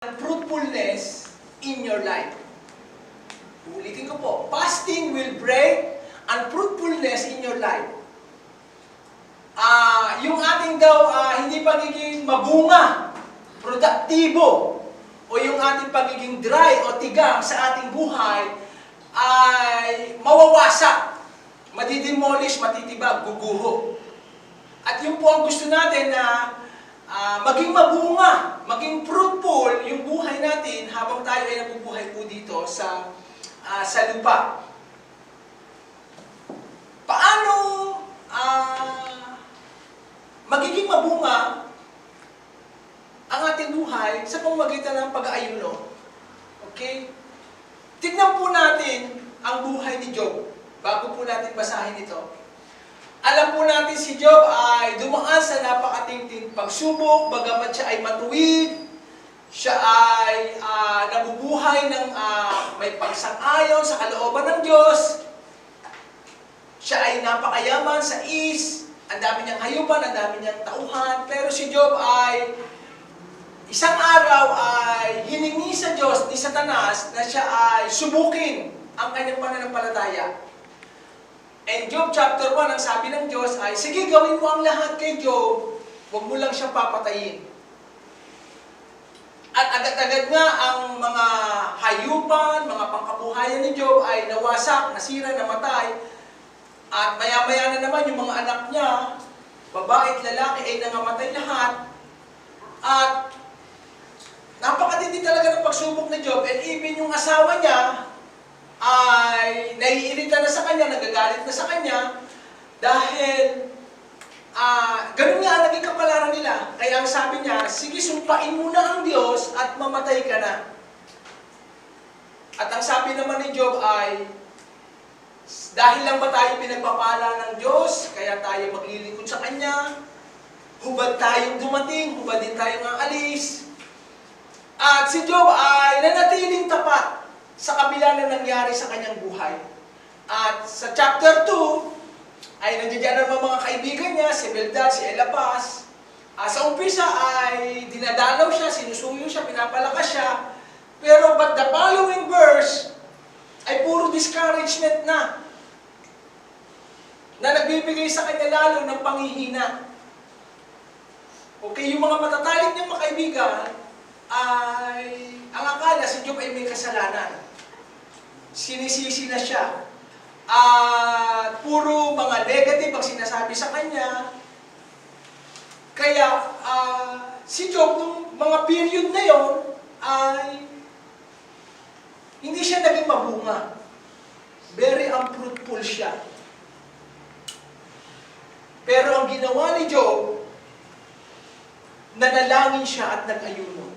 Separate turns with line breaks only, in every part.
fruitfulness in your life. Ulitin ko po, fasting will bring unfruitfulness in your life. Yung ating daw hindi pagiging mabunga, produktibo, o yung ating pagiging dry o tigang sa ating buhay ay mawawasak, madidemolish, matitibag, guguho. At yun po ang gusto natin na maging mabunga, maging fruitful yung buhay natin habang tayo ay nabubuhay po dito sa lupa. Paano magiging mabunga ang ating buhay sa pamamagitan ng pag-aayuno? Okay? Tignan po natin ang buhay ni Job bago po natin basahin ito. Alam po natin si Job ay dumaan sa napakatinting pagsubok, bagamat siya ay matuwid, siya ay nabubuhay ng may pagsang-ayon sa kalooban ng Diyos, siya ay napakayaman sa ang dami niyang hayupan, ang dami niyang tauhan, pero si Job ay isang araw ay hiningi sa Diyos ni Satanas na siya ay subukin ang kanyang pananampalataya. And Job chapter 1, ang sabi ng Diyos ay, sige, gawin mo ang lahat kay Job, huwag mo lang siyang papatayin. At agad-agad nga ang mga hayupan, mga pangkabuhayan ni Job ay nawasak, nasira, namatay. At maya-maya na naman yung mga anak niya, babae at lalaki, ay nangamatay lahat. At napakatindi talaga ng pagsubok ni Job, and even yung asawa niya, ay naiirita na sa kanya, nagagalit na sa kanya, dahil ganun nga ang naging kapalaran nila. Kaya ang sabi niya, sige, sumpain mo na ang Diyos at mamatay ka na. At ang sabi naman ni Job ay, dahil lang ba tayo pinagpapala ng Diyos, kaya tayo maglilingkod sa Kanya, hubad tayong dumating, hubad din tayong aalis. At si Job ay nanatiling tapat sa kabila na nangyari sa kanyang buhay. At sa chapter 2, ay nandiyan naman mga kaibigan niya, si Bildad, si Eliphaz. Sa umpisa ay dinadalaw siya, sinusuyo siya, pinapalakas siya. Pero but the following verse ay puro discouragement na nagbibigay sa kanya lalo ng panghihina. Okay, yung mga matatalik niyang mga kaibigan ay ang akala si Job ay may kasalanan. Sinisisi na siya. Puro mga negative ang sinasabi sa kanya. Kaya si Job, nung mga period na yon, ay hindi siya naging mabunga. Very unfruitful siya. Pero ang ginawa ni Job, nanalangin siya at nag-ayuno.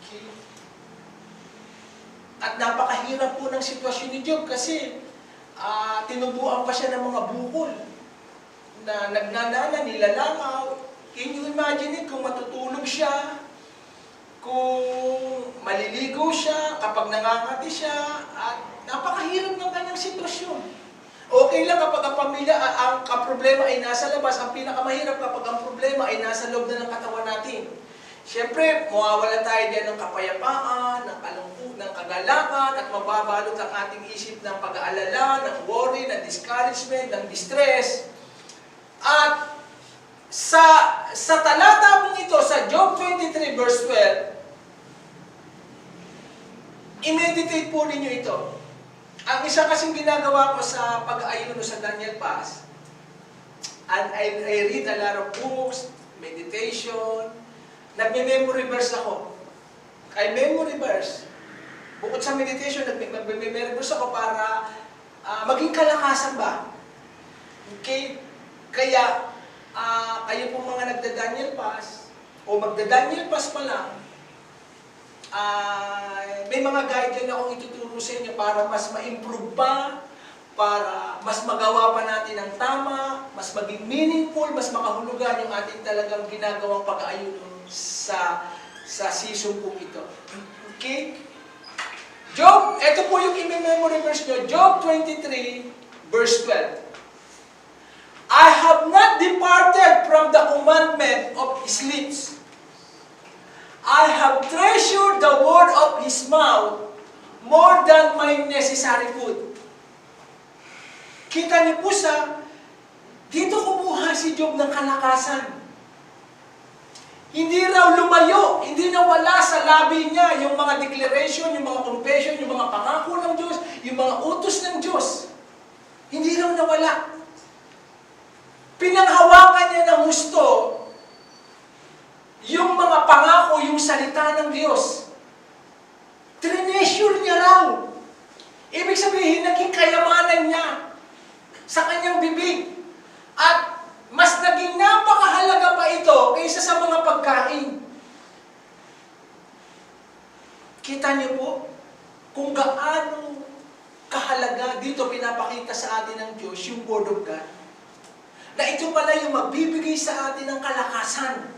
Okay. At napakahirap po ng sitwasyon ni Job kasi tinubuan pa siya ng mga bukol na nagnanana, nilalangaw. Can you imagine it kung matutulog siya, kung maliligo siya, kapag nangangati siya, at napakahirap ng kanyang sitwasyon. Okay lang kapag ang pamilya, ang problema ay nasa labas, ang pinakamahirap kapag ang problema ay nasa loob na ng katawan natin. Siyempre, mawawala tayo diyan ng kapayapaan, ng kalungkot, ng kagalakan, at mababalot ang ating isip ng pag-aalala, ng worry, ng discouragement, ng distress. At sa talata mong ito, sa Job 23 verse 12, i-meditate po ninyo ito. Ang isa kasing ginagawa ko sa pag-aayuno sa Daniel Pass, and I read a lot of books, meditation, nagme-memory verse ako. Kay memory verse, bukod sa meditation, nagme-memory verse ako para maging kalakasan ba? Okay? Kaya, kayo po mga nagda-Daniel Pass, o magda-Daniel Pass pa lang, may mga guideline akong ituturo sa inyo para mas ma-improve pa, para mas magawa pa natin ang tama, mas maging meaningful, mas makahulugan yung ating talagang ginagawang pag-aayuno sa season po ito. Okay? Job, ito po yung i-memory verse nyo, Job 23, verse 12. I have not departed from the commandment of his lips. I have treasured the word of His mouth more than my necessary food. Kita niyo po dito kumuha si Job ng kalakasan. Hindi raw lumayo, hindi nawala sa labi niya yung mga declaration, yung mga confession, yung mga pangako ng Diyos, yung mga utos ng Diyos. Hindi raw nawala. Pinanghawakan niya ng husto yung mga pangako, yung salita ng Diyos. Treasure niya raw. Ibig sabihin, naging kayamanan niya sa kanyang bibig. At mas naging napakahalaga pa ito kaysa sa mga pagkain. Kita niyo po kung gaano kahalaga dito pinapakita sa atin ng Diyos yung Word of God. Na ito pala yung magbibigay sa atin ng kalakasan.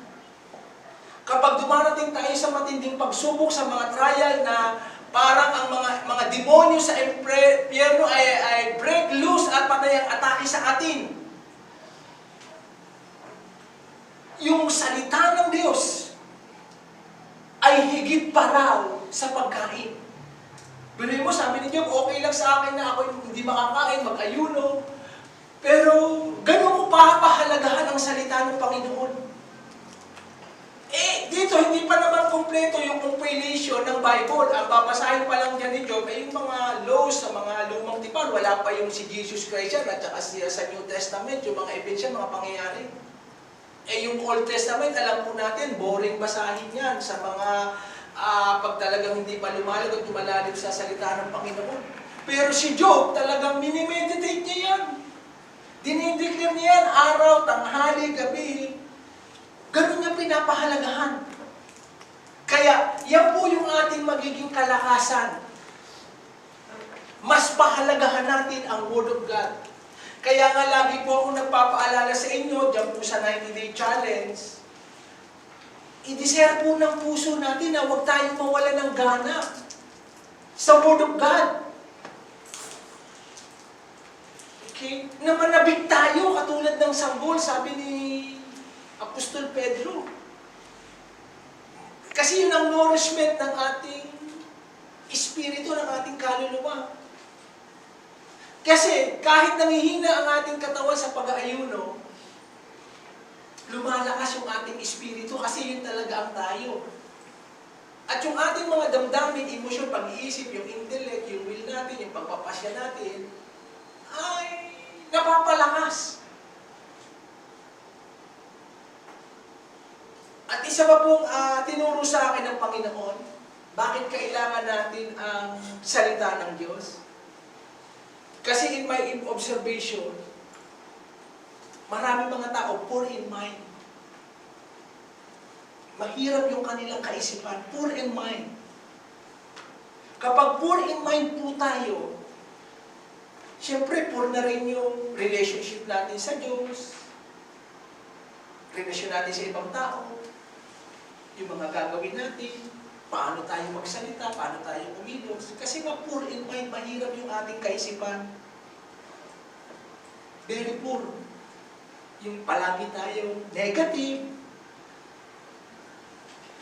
Kapag dumarating tayo sa matinding pagsubok, sa mga trial na parang ang mga demonyo sa impyerno ay break loose at patay ang atake sa atin. Yung salita ng Diyos ay higit pa raw sa pagkain. Biruin mo, sabi ni Job, okay lang sa akin na ako hindi makakain, mag-ayuno. Pero ganun ko papahalagahan ang salita ng Panginoon. Dito, hindi pa naman kompleto yung compilation ng Bible. Ang babasahin pa lang dyan ni Job ay yung mga laws sa mga lumang tipan. Wala pa yung si Jesus Christ yan, at saka sa New Testament, yung mga ebidensya, mga pangyayari. Yung Old Testament, alam po natin, boring basahin yan sa mga pag talagang hindi pa lumalag at lumalalim sa salita ng Panginoon. Pero si Job, talagang minimeditate niya yan. Dinideclare niya yan, araw, tanghali, gabi. Ganun niya pinapahalagahan. Kaya, yan po yung ating magiging kalakasan. Mas pahalagahan natin ang Word of God. Kaya nga lagi po ako nagpapaalala sa inyo, dyan po sa 90-day challenge, i-desire po ng puso natin na huwag tayong mawala ng gana sa Word of God. Okay? Na manabik tayo, katulad ng sanggol, sabi ni Apostol Pedro. Kasi yun ang nourishment ng ating espiritu, ng ating kaluluwa. Kasi kahit nangihina ang ating katawan sa pag-aayuno, lumalakas yung ating espiritu kasi yun talaga ang tayo. At yung ating mga damdamin, emosyon, pag-iisip, yung intellect, yung will natin, yung pagpapasya natin, ay napapalakas. At isa pa pong tinuro sa akin ng Panginoon, bakit kailangan natin ang salita ng Diyos? Kasi in my observation, maraming mga tao poor in mind. Mahirap yung kanilang kaisipan, poor in mind. Kapag poor in mind po tayo, siyempre poor na rin yung relationship natin sa Diyos, relasyon natin sa ibang tao, yung mga gagawin natin, paano tayo magsalita, paano tayo kumilos. Kasi nga poor in mind, mahirap yung ating kaisipan. Very poor. Yung palagi tayo negative,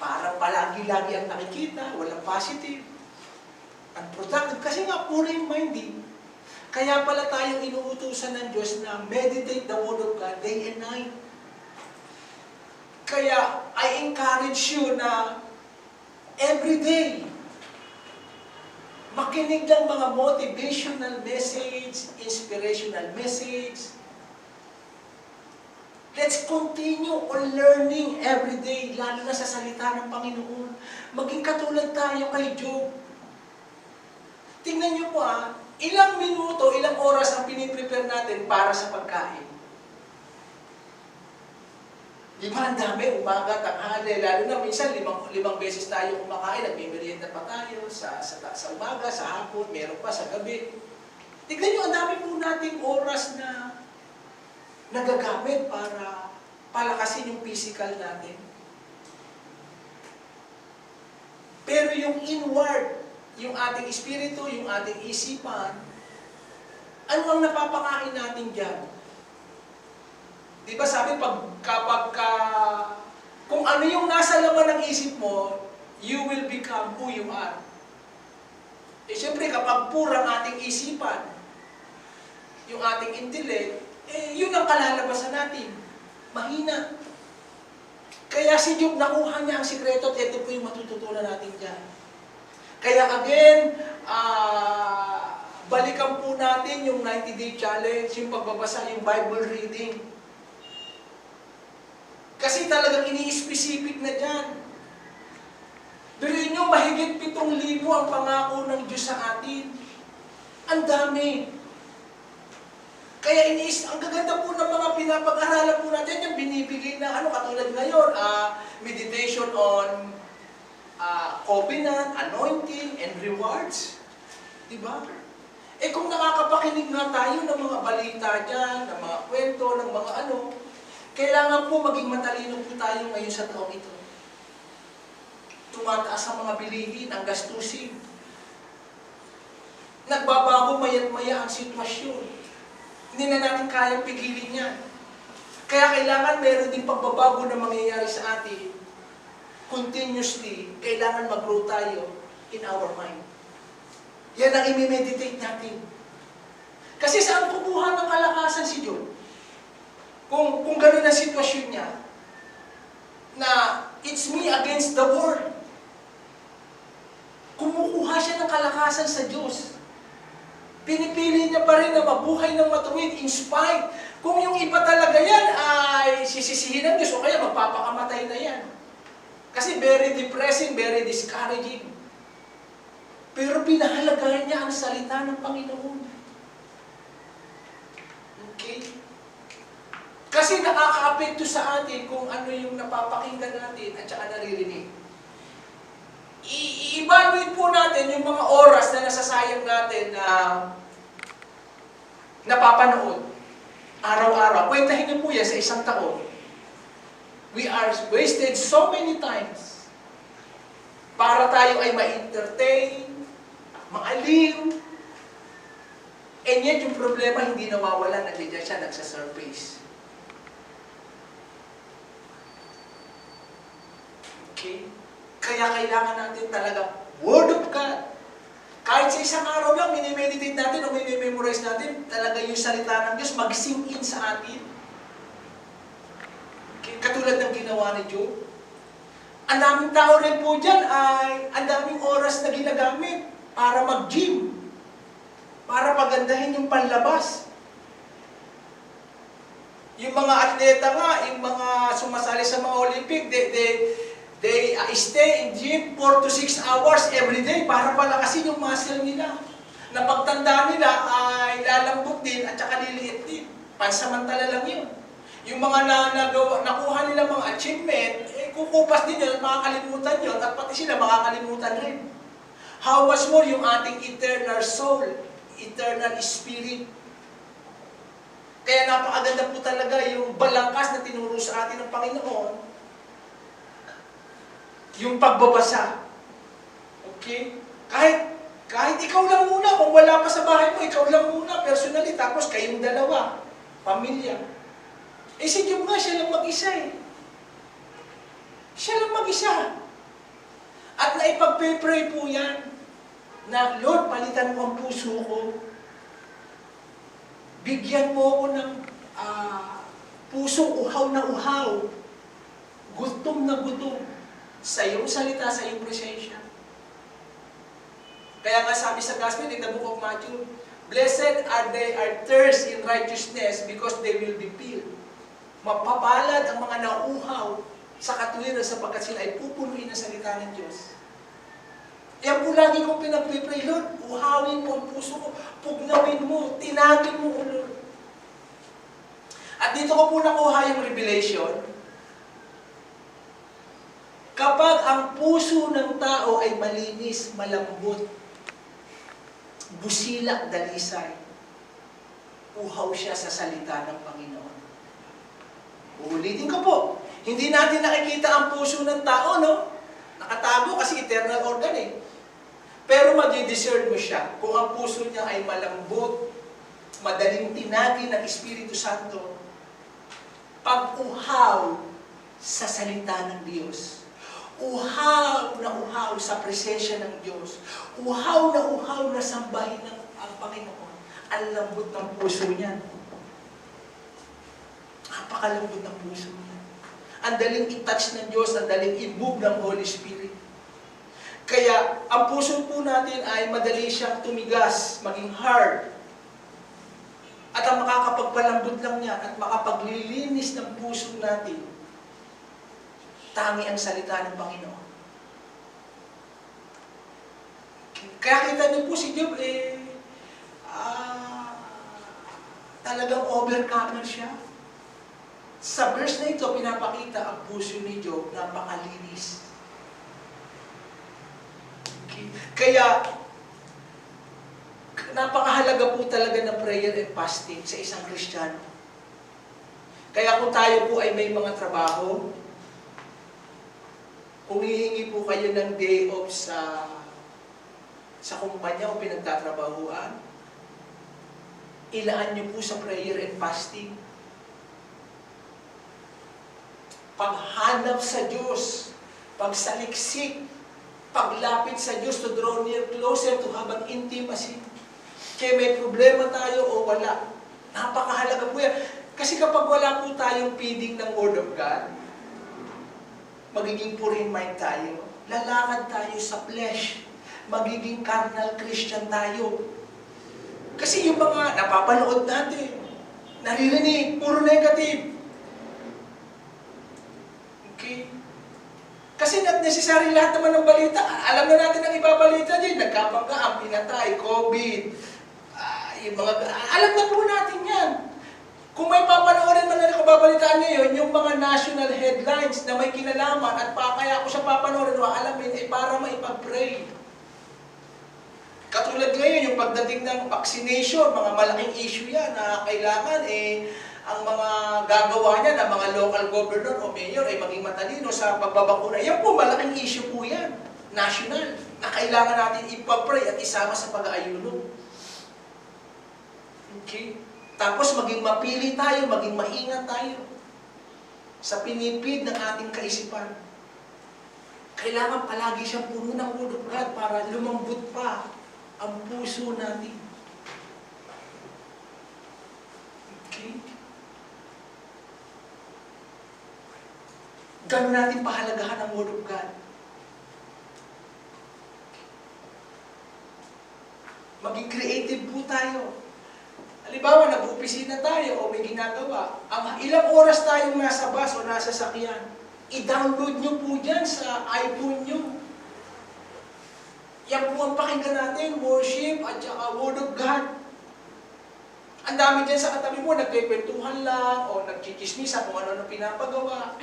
parang palagi-lagi ang nakikita, walang positive, unproductive. Kasi nga poor in mind eh. Kaya pala tayong inuutusan ng Diyos na meditate the Word of God day and night. Kaya I encourage you na every day, makinig ng mga motivational message, inspirational message. Let's continue on learning every day, lalo na sa salita ng Panginoon. Maging katulad tayo kay Job. Tingnan niyo po ilang minuto, ilang oras ang piniprepare natin para sa pagkain. Di ba ang dami, umaga, tanghali, lalo na minsan limang beses tayo kumakain, nagmimerienda pa tayo sa umaga, sa hapon, meron pa sa gabi. Tignan nyo, ang dami po nating oras na nagagamit para palakasin yung physical natin. Pero yung inward, yung ating espiritu, yung ating isipan, ano ang napapakain natin dyan? Di ba sabi, kapag Kung ano yung nasa laman ng isip mo, you will become who you are. Eh siyempre, kapag purang ating isipan, yung ating intellect, yun ang kalalabasan natin. Mahina. Kaya si Job, nakuha niya ang sikreto at ito po yung matututunan natin dyan. Kaya again, balikan po natin yung 90-day challenge, yung pagbabasa, yung Bible reading. Kasi talagang ini-specific na dyan. Biruin nyo, mahigit 7,000 ang pangako ng Diyos sa atin. Ang dami. Kaya ang gaganda po ng mga pinapag-aralan po natin, yung binibigay na katulad ngayon, meditation on covenant, anointing, and rewards. Diba? Eh kung nakakapakinig nga tayo ng mga balita dyan, ng mga kwento, ng mga kailangan po maging matalino po tayo ngayon sa taong ito. Tumataas ang mga bilihin, ang gastusin. Nagbabago maya't-maya ang sitwasyon. Hindi na natin kayang pigilin yan. Kaya kailangan meron din pagbabago na mangyayari sa atin. Continuously, kailangan mag-grow tayo in our mind. Yan ang i-meditate natin. Kasi saan kukuha ng kalakasan si Job? Kung gano'n ang sitwasyon niya, na it's me against the world. Kumukuha siya ng kalakasan sa Diyos. Pinipili niya pa rin na mabuhay ng matuwid in spite. Kung yung iba talaga yan ay sisisihin ng Diyos o kaya magpapakamatay na yan. Kasi very depressing, very discouraging. Pero pinahalagahan niya ang salita ng Panginoon. Okay? Kasi nakaka-apekto sa atin kung ano yung napapakinggan natin at saka naririnig. I-evaluate po natin yung mga oras na nasasayang natin na napapanood. Araw-araw. Kwentahin niyo po yan sa isang taon. We are wasted so many times para tayo ay ma-entertain, maaliw. And yet yung problema hindi nawawala, nandiyan siya, nagsasurface. Okay? Kaya kailangan natin talaga Word of God. Kahit sa isang araw lang, minimeditate natin o minimemorize natin, talaga yung salita ng Diyos mag-sink in sa atin. Okay? Katulad ng ginawa ni Job. Ang daming tao rin po dyan ay ang daming oras na ginagamit para mag-gym. Para pagandahin yung panlabas. Yung mga atleta nga, yung mga sumasali sa mga Olympic, they stay in gym 4 to 6 hours every day para palakasin yung muscle nila. Na pagtanda nila ay lalambot din at saka liliit din. Pansamantala lang yun. Yung mga nakuha nila mga achievement, kukupas din yun at makakalimutan yun at pati sila makakalimutan rin. How much more yung ating eternal soul, eternal spirit. Kaya napakaganda po talaga yung balangkas na tinuro sa atin ng Panginoon. Yung pagbabasa. Okay? Kahit ikaw lang muna, kung wala pa sa bahay mo, ikaw lang muna, personally, tapos kayong dalawa, pamilya. Si Job nga, siya lang mag-isa eh. Siya lang mag-isa. At naipag-pray po yan, na, Lord, palitan mo ang puso ko. Bigyan mo ako ng pusong uhaw na uhaw. Gutom na gutom. Sa iyong salita, sa iyong presensya. Kaya nga sabi sa Gospel in the book of Matthew, Blessed are they are thirst in righteousness because they will be filled. Mapapalad ang mga nauuhaw sa katuwiran sapagkat sila ay pupunuin ng salita ng Diyos. Yan po lagi kong pinag-pray, Lord, uhawin mo ang puso ko, pugnawin mo, tinagin mo, Lord. At dito ko po nakuha yung revelation. Kapag ang puso ng tao ay malinis, malambot, busilak, dalisay, uhaw siya sa salita ng Panginoon. Uulitin ko po, hindi natin nakikita ang puso ng tao, no? Nakatago kasi eternal organ eh. Pero madi-discern mo siya kung ang puso niya ay malambot, madaling tinagi ng Espiritu Santo. Pag-uhaw sa salita ng Diyos. Uhaw na uhaw sa presensya ng Diyos. Uhaw na sambahin ang Panginoon. Ang lambot ng puso niya. Napakalambot ng puso niya. Ang daling i-touch ng Diyos, ang daling i-move ng Holy Spirit. Kaya, ang puso po natin ay madali siyang tumigas, maging hard. At ang makakapagpalambot lang niya at makapaglilinis ng puso natin, tangi ang salita ng Panginoon. Kaya kita niyo po si Job, talagang overcomer siya. Sa verse na ito, pinapakita ang puso ni Job, napakalinis. Okay. Kaya, napakahalaga po talaga ng prayer and fasting sa isang Kristiyano. Kaya kung tayo po ay may mga trabaho, kung hihingi po kayo ng day off sa kumpanya o pinagtatrabahuan, ilaan niyo po sa prayer and fasting. Paghanap sa Diyos, pagsaliksik, paglapit sa Diyos to draw near closer, to have an intimacy. Kaya may problema tayo o wala. Napakahalaga po yan. Kasi kapag wala po tayong feeding ng Word of God, magiging poor in mind tayo. Lalakad tayo sa flesh. Magiging carnal Christian tayo. Kasi yung mga napapanood natin, naririnig, puro negative. Okay? Kasi not necessary lahat naman ng balita. Alam na natin ang ibabalita din. Nagkapanggaan, pinatay, COVID, yung mga, alam na po natin yan. Kung may papanoorin man na kababalitaan ngayon, yung mga national headlines na may kinalaman at kaya ko siya papanoorin o alamin ay para maipag-pray. Katulad ngayon, yung pagdating ng vaccination, mga malaking issue yan na kailangan ang mga gagawa niya ng mga local governor o mayor ay maging matalino sa pagbabakuna. Yan po, malaking issue po yan. National. Na kailangan natin ipag-pray at isama sa pag-aayuno. Okay? Tapos maging mapili tayo, maging maingat tayo sa pinipid ng ating kaisipan. Kailangan palagi siyang puno ng Word of God para lumambot pa ang puso natin. Okay? Gano'n natin pahalagahan ang Word of God. Maging creative po tayo. Halimbawa, nag-opisina tayo o may ginagawa. Ang ilang oras tayong nasa bus o nasa sakyan, i-download nyo po dyan sa iPhone nyo. Yan po ang pakinggan natin, worship at saka Word of God. Ang dami dyan sa katabi mo, nagkikwentuhan lang o nagchichismisa kung ano pinapagawa.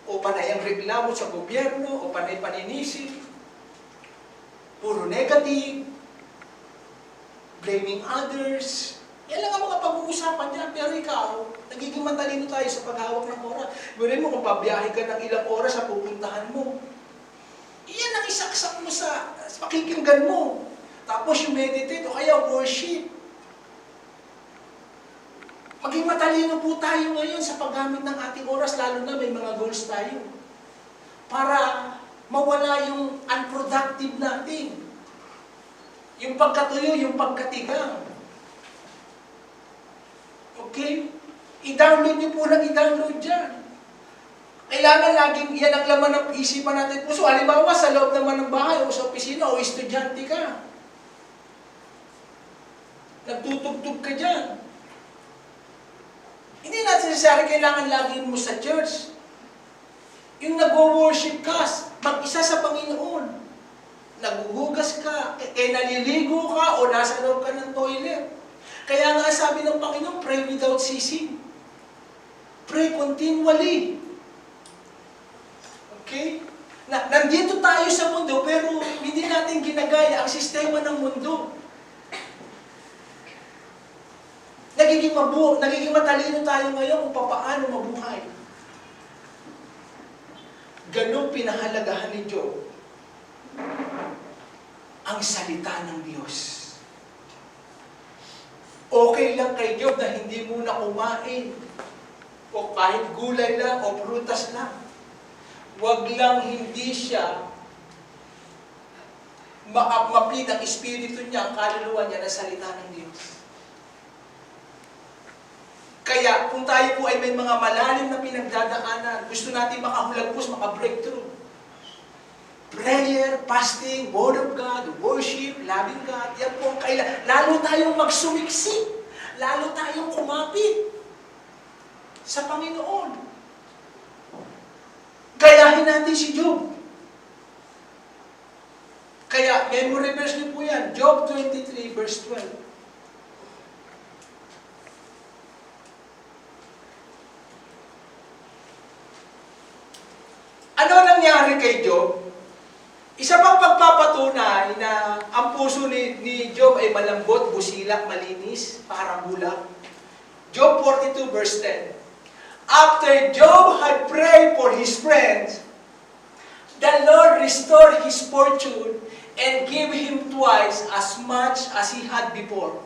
O panay ang reklamo sa gobyerno o panay paninisip. Puro negative. Blaming others. Yan lang ang mga pag-uusapan niya. Pero ikaw, nagiging matalino tayo sa paghawak ng oras. Gawin mo kung pabiyahe ka ng ilang oras sa pupuntahan mo. Iyan ang isaksak mo sa pakikinggan mo. Tapos yung meditate o kaya worship. Maging matalino po tayo ngayon sa paggamit ng ating oras, lalo na may mga goals tayo. Para mawala yung unproductive natin. Yung pagkatuyo, yung pagkatigang. Okay? I-download nyo po lang i-download dyan. Kailangan laging yan ang laman ng isipan natin puso. Halimbawa, sa loob naman ng bahay o sa opisina o estudyante ka. Nagtutugtog ka dyan. Hindi natin necessary kailangan laging mo sa church. Yung nag-worship ka, mag-isa sa Panginoon. Naghuhugas ka, naliligo ka, o nasa loob ka ng toilet. Kaya nga sabi ng Panginoon, pray without ceasing. Pray continually. Okay? Nandito tayo sa mundo, pero hindi natin ginagaya ang sistema ng mundo. Nagiging matalino tayo ngayon kung paano mabuhay. Ganun pinahalagahan ni Job ang salita ng Diyos. Okay lang kay Job na hindi muna kumain o kahit gulay lang o prutas lang. Huwag lang hindi siya maapmapid ang espiritu niya, ang kaluluwa niya na salita ng Diyos. Kaya kung tayo po ay may mga malalim na pinagdadaanan, gusto natin makahulagpos, maka-breakthrough. Prayer, fasting, Word of God, worship, loving God, yan po ang kailangan. Lalo tayong magsumiksik, lalo tayong kumapit sa Panginoon. Gayahin natin si Job. Kaya, memory verse niyo po yan, Job 23 verse 12. Ano nangyari kay Job? Isa pang pagpapatunay na ang puso ni Job ay malambot, busilak, malinis, parang bulak. Job 42 verse 10. After Job had prayed for his friends, the Lord restored his fortune and gave him twice as much as he had before.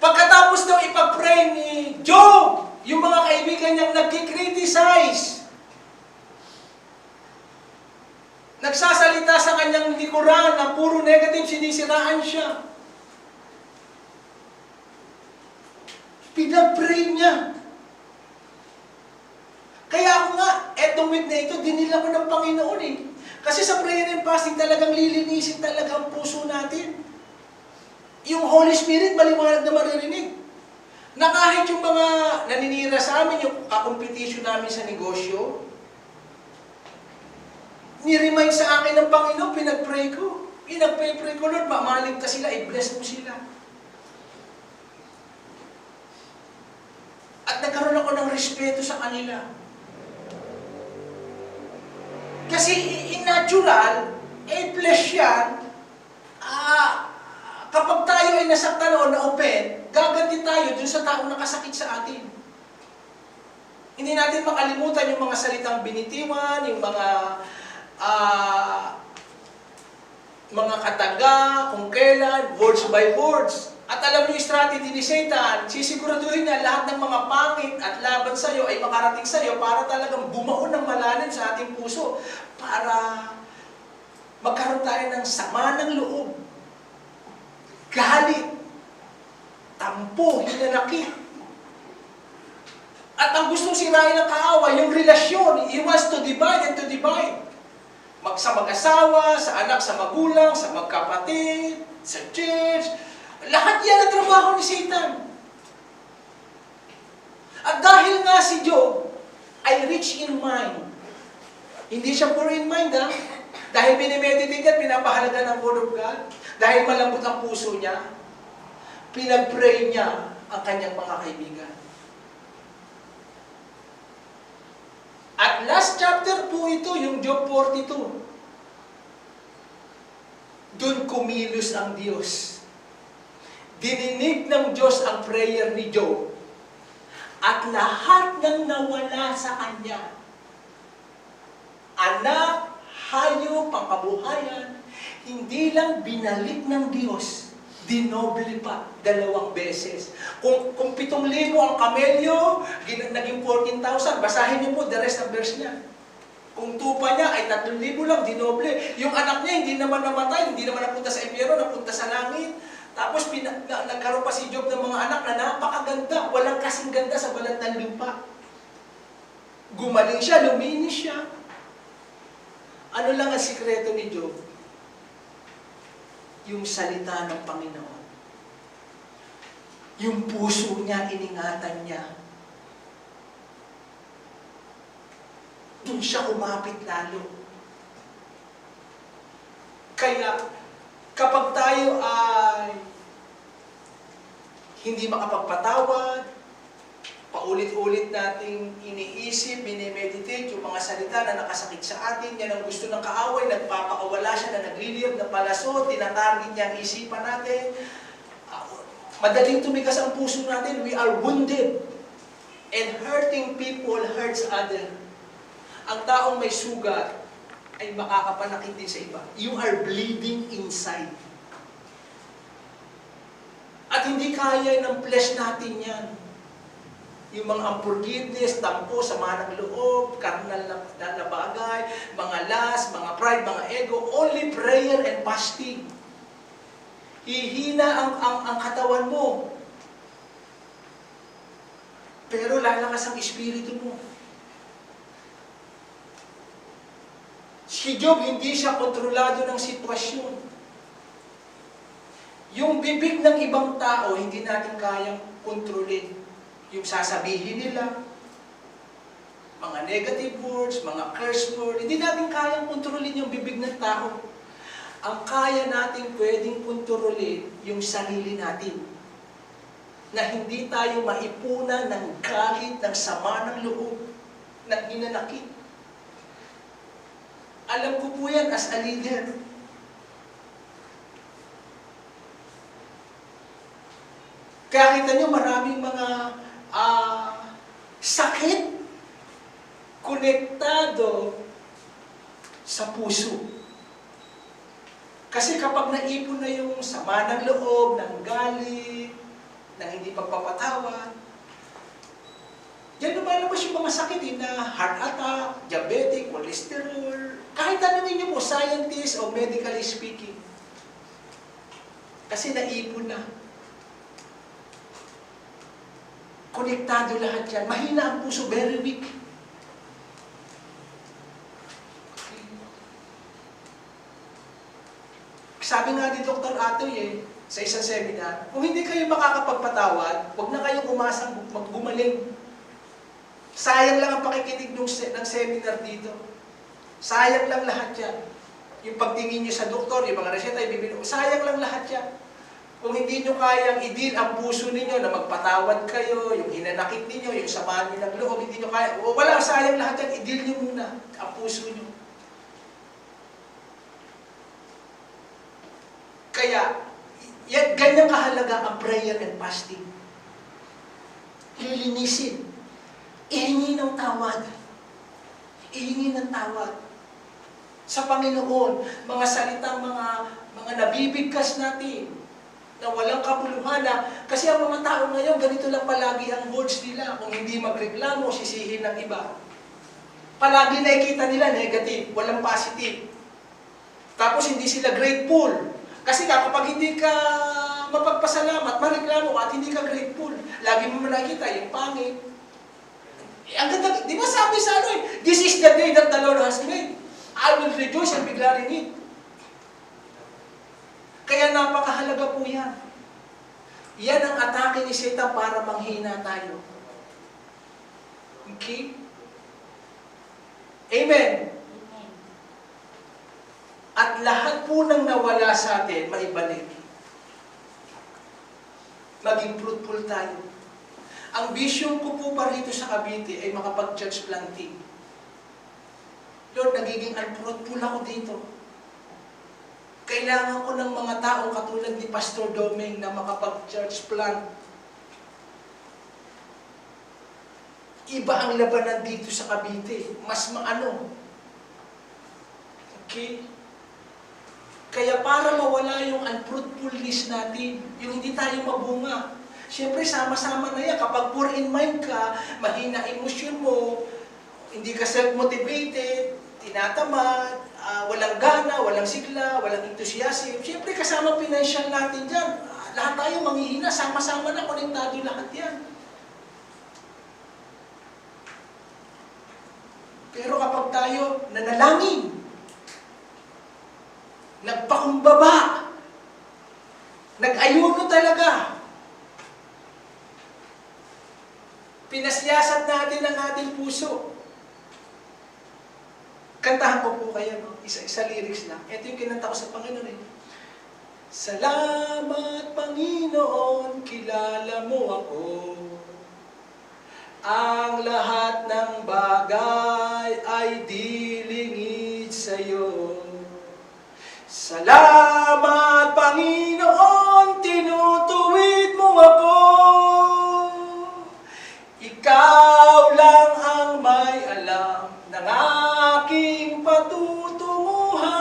Pagkatapos daw ipag-pray ni Job, yung mga kaibigan niyang nagkikriticize, nagsasalita sa kanyang likuran na puro negative, sinisiraan siya. Pinag-pray niya. Kaya ako nga, etong week na ito, dinila ko ng Panginoon eh. Kasi sa prayer and fasting talagang lilinisin talaga ang puso natin. Yung Holy Spirit, maliwanag na maririnig. Na kahit yung mga naninira sa amin, yung kakompetisyon namin sa negosyo, ni-remind sa akin ng Panginoon, pinag-pray ko. Pinag-pray ko, Lord, mamaligtas sila, i-bless mo sila. At nagkaroon ako ng respeto sa kanila. Kasi in natural, flesh yan, kapag tayo ay nasaktan o na-open, gaganti tayo dun sa taong nakasakit sa atin. Hindi natin makalimutan yung mga salitang binitiwan, yung mga kataga, kung kailan, words by words. At alam niyo yung strategy ni Satan, sisiguraduhin niya lahat ng mga pangit at laban sa iyo ay makarating sa iyo para talagang bumaon ng malalim sa ating puso. Para magkaroon tayo ng sama ng loob, galit, tampo, hinanakit. At ang gustong sirain ng kaaway, yung relasyon, he wants to divide and to divide. Sa mag-asawa, sa anak, sa magulang, sa magkapatid, sa church. Lahat yan ang trabaho ni Satan. At dahil nga si Job ay rich in mind, hindi siya poor in mind dahil binimeditate niya, pinapahalaga ng Word of God, dahil malambot ang puso niya, pinag-pray niya ang kanyang mga kaibigan. At last chapter po ito, yung Job 42. Doon kumilos ang Diyos. Dininig ng Diyos ang prayer ni Job. At lahat ng nawala sa kanya, anak, hayop, pangkabuhayan, hindi lang binalik ng Diyos, dinoble pa 2 beses. Kung 7,000 ang kamelyo, naging 14,000. Basahin niyo po the rest ng verse niya. Kung tupa niya ay 3,000 lang, dinoble. Yung anak niya hindi naman namatay, hindi naman napunta sa impyerno, napunta sa langit. Tapos nagkaroon pa si Job ng mga anak na napakaganda. Walang kasing ganda sa balat ng lupa. Gumaling siya, luminis siya. Ano lang ang sikreto ni Job? Yung salita ng Panginoon. Yung puso niya, iningatan niya. Doon siya umapit lalo. Kaya, kapag tayo ay hindi makapagpatawad, paulit-ulit nating iniisip, binemeditate yung mga salita na nakasakit sa atin, yan ang gusto ng kaaway, nagpapakawala siya na nagliliyab, na palaso, tinatarget niya ang isipan natin. Madaling tumigas ang puso natin, we are wounded. And hurting people hurts other. Ang taong may sugat ay makakapanakit din sa iba. You are bleeding inside. At hindi kaya ng flesh natin yan. Yung mga unforgiveness, tampo, sama ng loob, karnal na bagay, mga lust, mga pride, mga ego, only prayer and fasting. Hihina ang katawan mo. Pero lalakas ang espiritu mo. Si Job, hindi siya kontrolado ng sitwasyon. Yung bibig ng ibang tao, hindi natin kayang kontrolin. Yung sasabihin nila, mga negative words, mga curse word, hindi natin kayang kontrolin yung bibig ng tao. Ang kaya natin pwedeng kontrolin yung sarili natin. Na hindi tayo maipunan ng galit, ng sama ng loob, ng hinanakit. Alam ko po yan as a leader. Kaya kita nyo maraming mga sakit konektado sa puso. Kasi kapag naipon na yung sama ng loob, ng galit, ng hindi pagpapatawad, yan lumalabas yung mga sakit na heart attack, diabetic, cholesterol. Kahit tanungin niyo po, scientist o medically speaking. Kasi naipon na. Konektado lahat yan. Mahina ang puso, very weak. Okay. Sabi nga ni Dr. Atoy sa isang seminar, kung hindi kayo makakapagpatawad, huwag na kayong umasang gumaling. Sayang lang ang pakikinig ng seminar dito. Sayang lang lahat yan. Yung pagtingin nyo sa doktor, yung mga reseta, ibibigay, sayang lang lahat yan. Kung hindi nyo kayang i-deal ang puso ninyo na magpatawad kayo, yung hinanakit ninyo, yung samahan nyo ng loob, hindi nyo kaya, wala, sayang lahat yan, i-deal nyo muna ang puso nyo. Kaya, ganyan kahalaga ang prayer and fasting. Lilinisin. Ihingi ng tawad. Ihingi ng tawad. Sa Panginoon, mga salitang mga nabibigkas natin, na walang kapuluhan na, kasi ang mga tao ngayon, ganito lang palagi ang words nila. Kung hindi magreklamo, sisihin ng iba. Palagi nakikita nila negative, walang positive. Tapos hindi sila grateful. Kasi kapag hindi ka mapagpasalamat, mareklamo ka at hindi ka grateful. Lagi mo nakikita yung pangit. Ang ganda, di ba sabi sa this is the day that the Lord has made. I will rejoice and be glad in it. Kaya napakahalaga po yan. Yan ang atake ni Satan para manghina tayo. Okay? Amen. At lahat po ng nawala sa atin, maibalik. Maging fruitful tayo. Ang vision ko po pa rito sa Cavite ay makapag-church planting. Lord, nagiging unfruitful ako dito. Kailangan ko ng mga taong katulad ni Pastor Doming na makapag-church plant. Iba ang labanan dito sa Cavite. Mas maano. Okay? Kaya para mawala yung unfruitfulness natin, yung hindi tayo mabunga, siyempre sama-sama na yan. Kapag poor in mind ka, mahina emosyon mo, hindi ka self-motivated, tinatamad, walang gana, walang sigla, walang enthusiasm. Siyempre kasama financial natin dyan. Lahat tayo manghihina, sama-sama na, konektado lahat yan. Pero kapag tayo nanalangin, nagpakumbaba, nag-ayuno talaga, pinasyasat natin ang ating puso. Kantahan ko po kayo, no? Isa lyrics lang. Ito yung kinanta ko sa Panginoon. Salamat, Panginoon, kilala mo ako. Ang lahat ng bagay ay dilingid sa'yo. Salamat, Panginoon, tinutuwid mo ako. Ikaw lang ang may alam ng aking patutunguhan.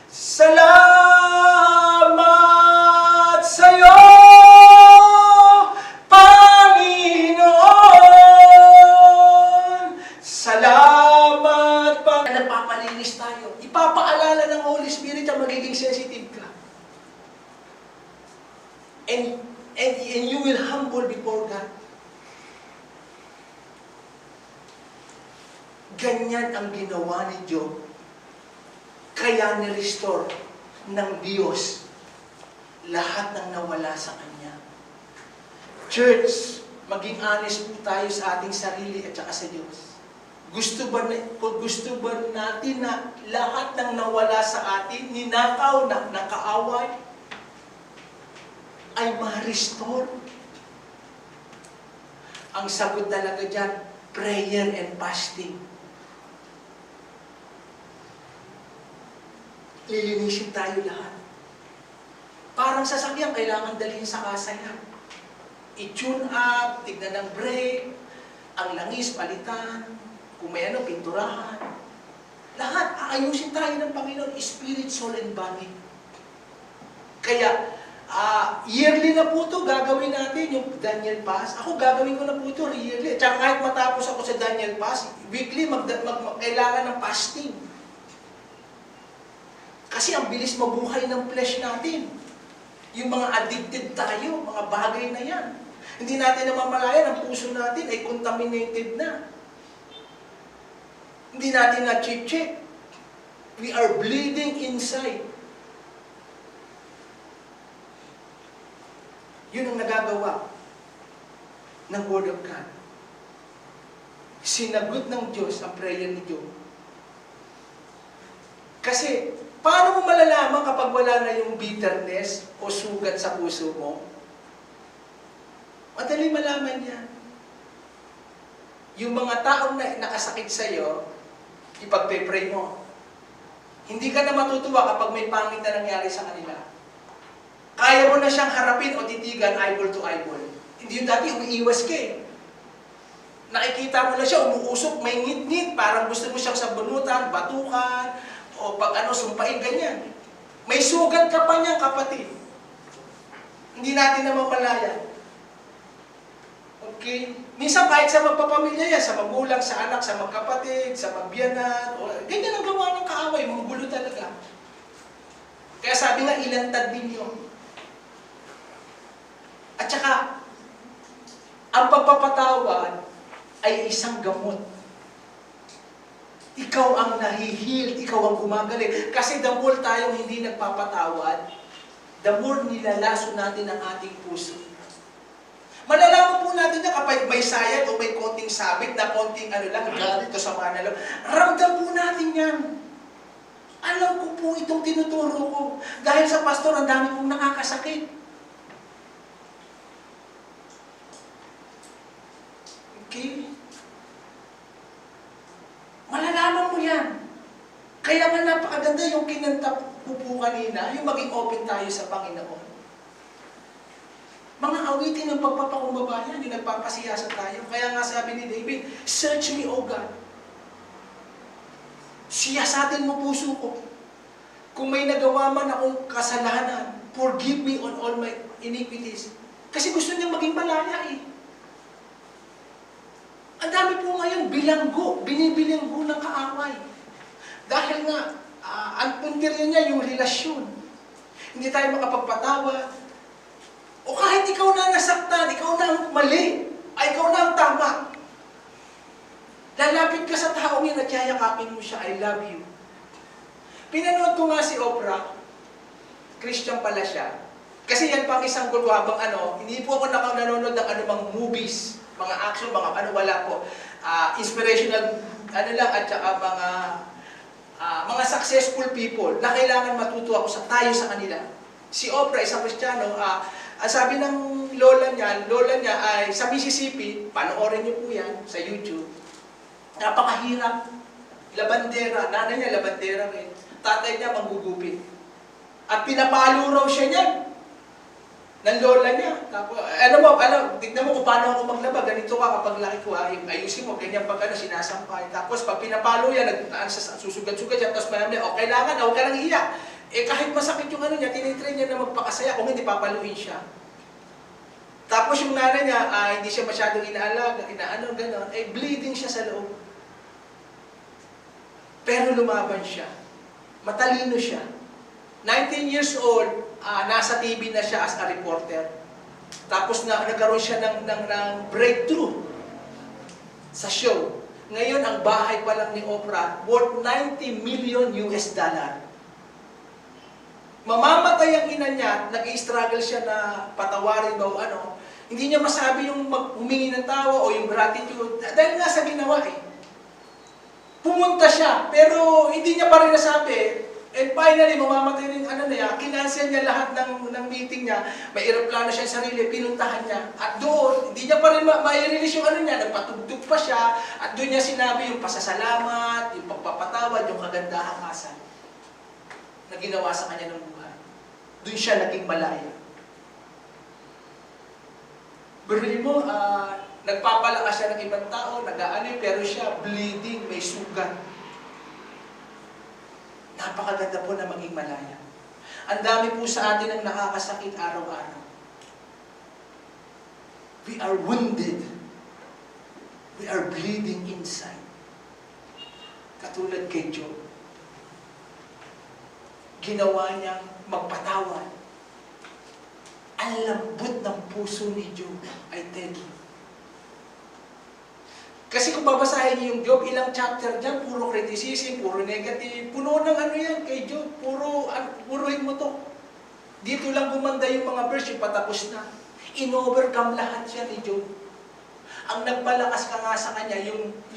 Salamat sa'yo, Panginoon. tayo. Ipapaalala ng Holy Spirit na magiging sensitive ka. And you will humble before God. Ganyan ang ginawa ni Job. Kaya ni-restore ng Diyos lahat ng nawala sa Kanya. Church, maging honest po tayo sa ating sarili at saka sa Diyos. Gusto ba natin na lahat ng nawala sa atin, ninakaw, nakaaway, ay ma-restore? Ang sagot talaga dyan, prayer and fasting. Lilinisin tayo lahat. Parang sasakyan, kailangan dalhin sa kasayan. I-tune up, tignan ng brake, ang langis, palitan, kung may pinturahan. Lahat, aayusin tayo ng Panginoon, spirit, soul, and body. Kaya, yearly na po ito, gagawin natin yung Daniel Pass. Ako, gagawin ko na po ito yearly. Tsaka kahit matapos ako sa Daniel Pass, weekly, kailangan ng fasting. Kasi ang bilis mabuhay ng flesh natin. Yung mga addicted tayo, mga bagay na yan. Hindi natin namamalayan, ang puso natin ay contaminated na. Hindi natin na-check. We are bleeding inside. Yun ang nagagawa ng Word of God. Sinagot ng Diyos ang prayer ni Job. Kasi, paano mo malalaman kapag wala na yung bitterness o sugat sa puso mo? Madali malaman yan. Yung mga taong nakasakit sa'yo, ipagpe-pray mo. Hindi ka na matutuwa kapag may pangit na nangyari sa kanila. Kaya mo na siyang harapin o titigan eyeball to eyeball. Hindi yung dati, umiiwas ka eh. Nakikita mo na siya, umuusok, may ngit-ngit, parang gusto mo siyang sabunutan, batukan, o pag sumpain, ganyan. May sugat ka pa niya, kapatid. Hindi natin namamalayan. Okay? Minsan kahit sa magpapamilya yan, sa magulang, sa anak, sa magkapatid, sa magbiyanan, ganyan ang gawa ng kaaway, magulo talaga. Kaya sabi nga, ilantad ninyo. At saka, ang pagpapatawad ay isang gamot. Ikaw ang nahihil, ikaw ang gumagaling. Kasi the more tayong hindi nagpapatawad, the more nilalaso natin ang ating puso. Malalaman po natin na kapag may sayad o may konting sabit na konting galit o sama na lang, ramdam po natin yan. Alam ko po itong tinuturo ko. Dahil sa pastor, ang dami pong nakakasakit. Okay? Malalaman mo yan. Kaya nga napakaganda yung kinanta po kanina, yung maging open tayo sa Panginoon. Mga awitin ng pagpapakumbaba yan, yung nagpapasiyasa tayo. Kaya nga sabi ni David, search me, O God. Siyasatin mo puso ko. Kung may nagawa man akong kasalanan, forgive me on all my iniquities. Kasi gusto niyang maging malaya eh. Ang dami po ngayon, bilanggo, binibilanggo ng kaaway. Dahil nga, ang puntirya niya yung relasyon. Hindi tayo makapagpatawa. O kahit ikaw na nasaktan, ikaw na ang mali, ay ikaw na ang tama. Lalapit ka sa taong yan at yayakapin mo siya, I love you. Pinanood ko nga si Oprah, Christian pala siya. Kasi yan pang isang goal ko habang hindi po ako nanonood ng anumang movies, mga action, mga wala po. Inspirational, at saka mga successful people na kailangan matuto ako tayo sa kanila. Si Oprah, isang Kristiyano, ang sabi ng lola niya ay sa Mississippi, panoorin niyo po yan sa YouTube. Napakahirap. Labandera, nanay niya labandera rin. Tatay niya manggugupit. At pinapalo raw siya niyan ng lola niya. Tapos, tignan mo kung paano ako maglaba. Ganito ka kapag laki ko, ayusin mo, ganyan pag sinasampay. Tapos pag pinapalo yan, susugat-sugat siya, tapos marami, kailangan, huwag ka nang iyak. Kahit masakit yung niya, tinitrain niya na magpakasaya, kung hindi, papaluin siya. Tapos yung nanay niya, hindi siya masyadong inaalaga, gano'n, bleeding siya sa loob. Pero lumaban siya. Matalino siya. 19 years old, nasa TV na siya as a reporter. Tapos nagkaroon siya ng breakthrough sa show. Ngayon, ang bahay pa lang ni Oprah, worth 90 million US dollar. Mamamatay ang ina niya, nag-i-struggle siya na patawarin ba o ano, hindi niya masabi yung humingi ng tawa o yung gratitude, dahil nga sa ginawa eh. Pumunta siya, pero hindi niya pa rin nasabi. And finally, mamamatay rin, kinansel niya lahat ng meeting niya. May aeroplano siya sa sarili, pinuntahan niya. At doon, hindi niya pa rin ma-release yung nagpatugtog pa siya. At doon niya sinabi yung pasasalamat, yung pagpapatawad, yung kagandahang asal na ginawa sa kanya ng buhay. Doon siya naging malaya. Biruin mo, nagpapalakas siya ng ibang tao, nag-aanoy, pero siya bleeding, may sugat. Napakaganda po na maging malaya. Ang dami po sa atin ang nakakasakit araw-araw. We are wounded. We are bleeding inside. Katulad kay Job. Ginawa niyang magpatawad. Ang lambot ng puso ni Job, I tell you. Kasi kung babasahin niyo yung Job, ilang chapter dyan, puro criticism, puro negative, puno ng yan kay Job, puruin mo to. Dito lang gumanda yung mga verse, yung patapos na. In-overcome lahat siya ni Job. Ang nagpalakas ka nga sa kanya,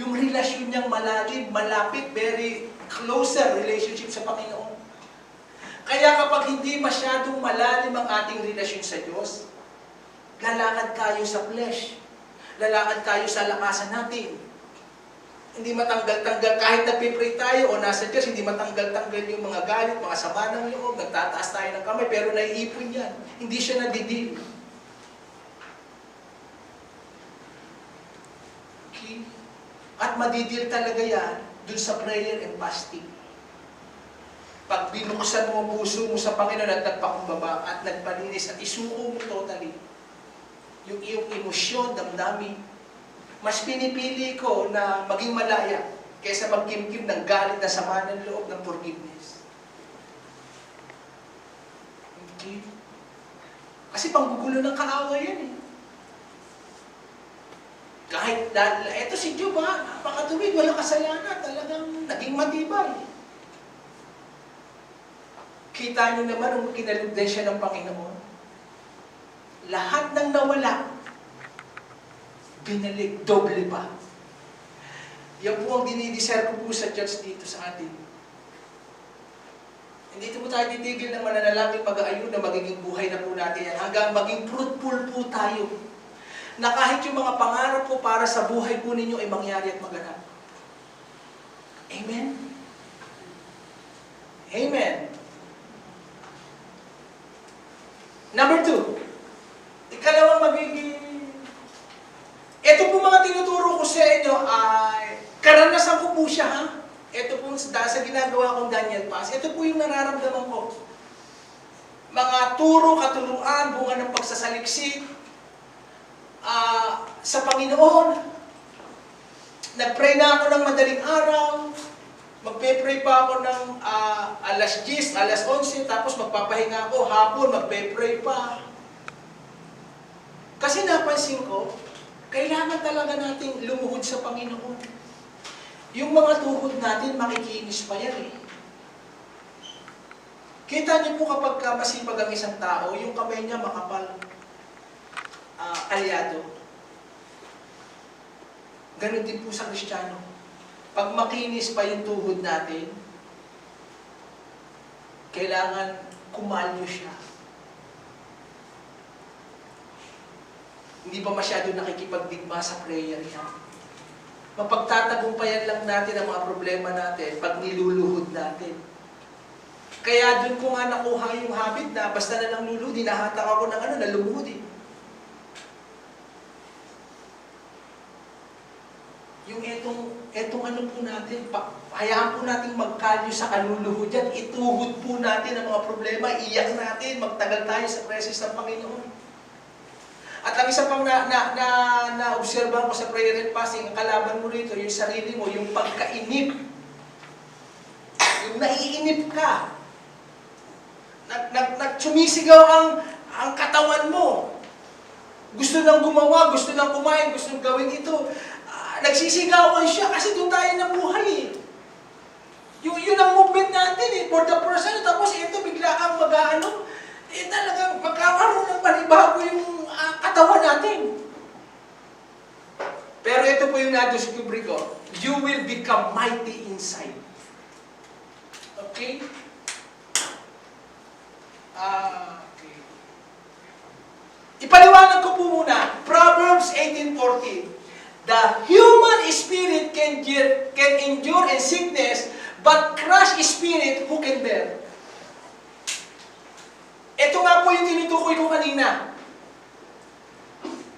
yung relasyon niyang malalim, malapit, very closer relationship sa Panginoon. Kaya kapag hindi masyadong malalim ang ating relasyon sa Diyos, lalakad tayo sa flesh. Lalakad tayo sa lakasan natin. Hindi matanggal-tanggal, kahit nagpipray tayo o nasa Diyos, hindi matanggal-tanggal yung mga galit, mga sama ng loob, nagtataas tayo ng kamay, pero naiipon yan. Hindi siya nadidil. Okay? At madidil talaga yan dun sa prayer and fasting. Pag binuksan mo ang puso mo sa Panginoon at nagpakumbaba at nagpalinis at isuko mo totally, yung iyong emosyon, damdamin, mas pinipili ko na maging malaya kaysa magkimkim ng galit na sama ng loob ng forgiveness. Okay? Kasi panggugulo ng kaaway yan eh. Kahit, eto si Job napakatuwid, walang kasalanan, talagang naging matibay. Kita niyo naman nung kinalugdan siya ng Panginoon, lahat ng nawala, binalik, doble pa. Yan po ang dinideserve ko po sa church dito sa atin. Hindi po tayo titigil ng mananalangin mag-aayon na magiging buhay na po natin yan, hanggang maging fruitful po tayo. Na kahit yung mga pangarap po para sa buhay po ninyo ay mangyari at maganap. Amen? Amen. Number 2. Ikalawang magiging... Ito po mga tinuturo ko sa inyo ay karanasan ko po siya ha. Ito po sa ginagawa kong Daniel Pass. Ito po yung nararamdaman ko. Mga turo, katuruan, bunga ng pagsasaliksik sa Panginoon. Nag-pray na ako ng madaling araw. Magpe-pray pa ako ng alas 10, alas 11, tapos magpapahinga ako, hapon, magpe-pray pa. Kasi napansin ko, kailangan talaga nating lumuhod sa Panginoon. Yung mga tuhod natin, makikinis pa yan eh. Kita niyo po kapag masipag ang isang tao, yung kamay niya makapal, kalyado. Ganon din po sa Kristiyano. Pag makinis pa yung tuhod natin, kailangan kumalyo siya. Hindi ba masyado nakikipagdigma sa prayer niya? Mapagtatagumpayan lang natin ang mga problema natin pag niluluhod natin. Kaya doon ko nga nakuha yung habit na basta na lang luluhod, hinahatak ako ng naluluhod eh. Yung etong ano po natin, hayaan po natin magkalyo sa kaluluhod yan, ituhod po natin ang mga problema, iyak natin, magtagal tayo sa presence ng Panginoon. At ang isa pang na-obserbahan ko sa prayer and fasting, ang kalaban mo rito, yung sarili mo, yung pagkainip. naiinip ka, sumisigaw ang katawan mo. Gusto nang gumawa, gusto nang kumain, gusto nang gawin ito. Nagsisigawan siya kasi doon tayo nabuhay eh. Yun ang movement natin eh, for the person. Tapos ito, bigla kang mag-ano, talagang magkakaroon ng panibago yung katawan natin. Pero ito po yung na-discover ko. You will become mighty inside. Okay? Okay. Ipaliwanag ko po muna, Proverbs 18:14. The human spirit can endure in sickness, but crushed spirit who can bear? Ito nga po yung tinutukoy ko kanina.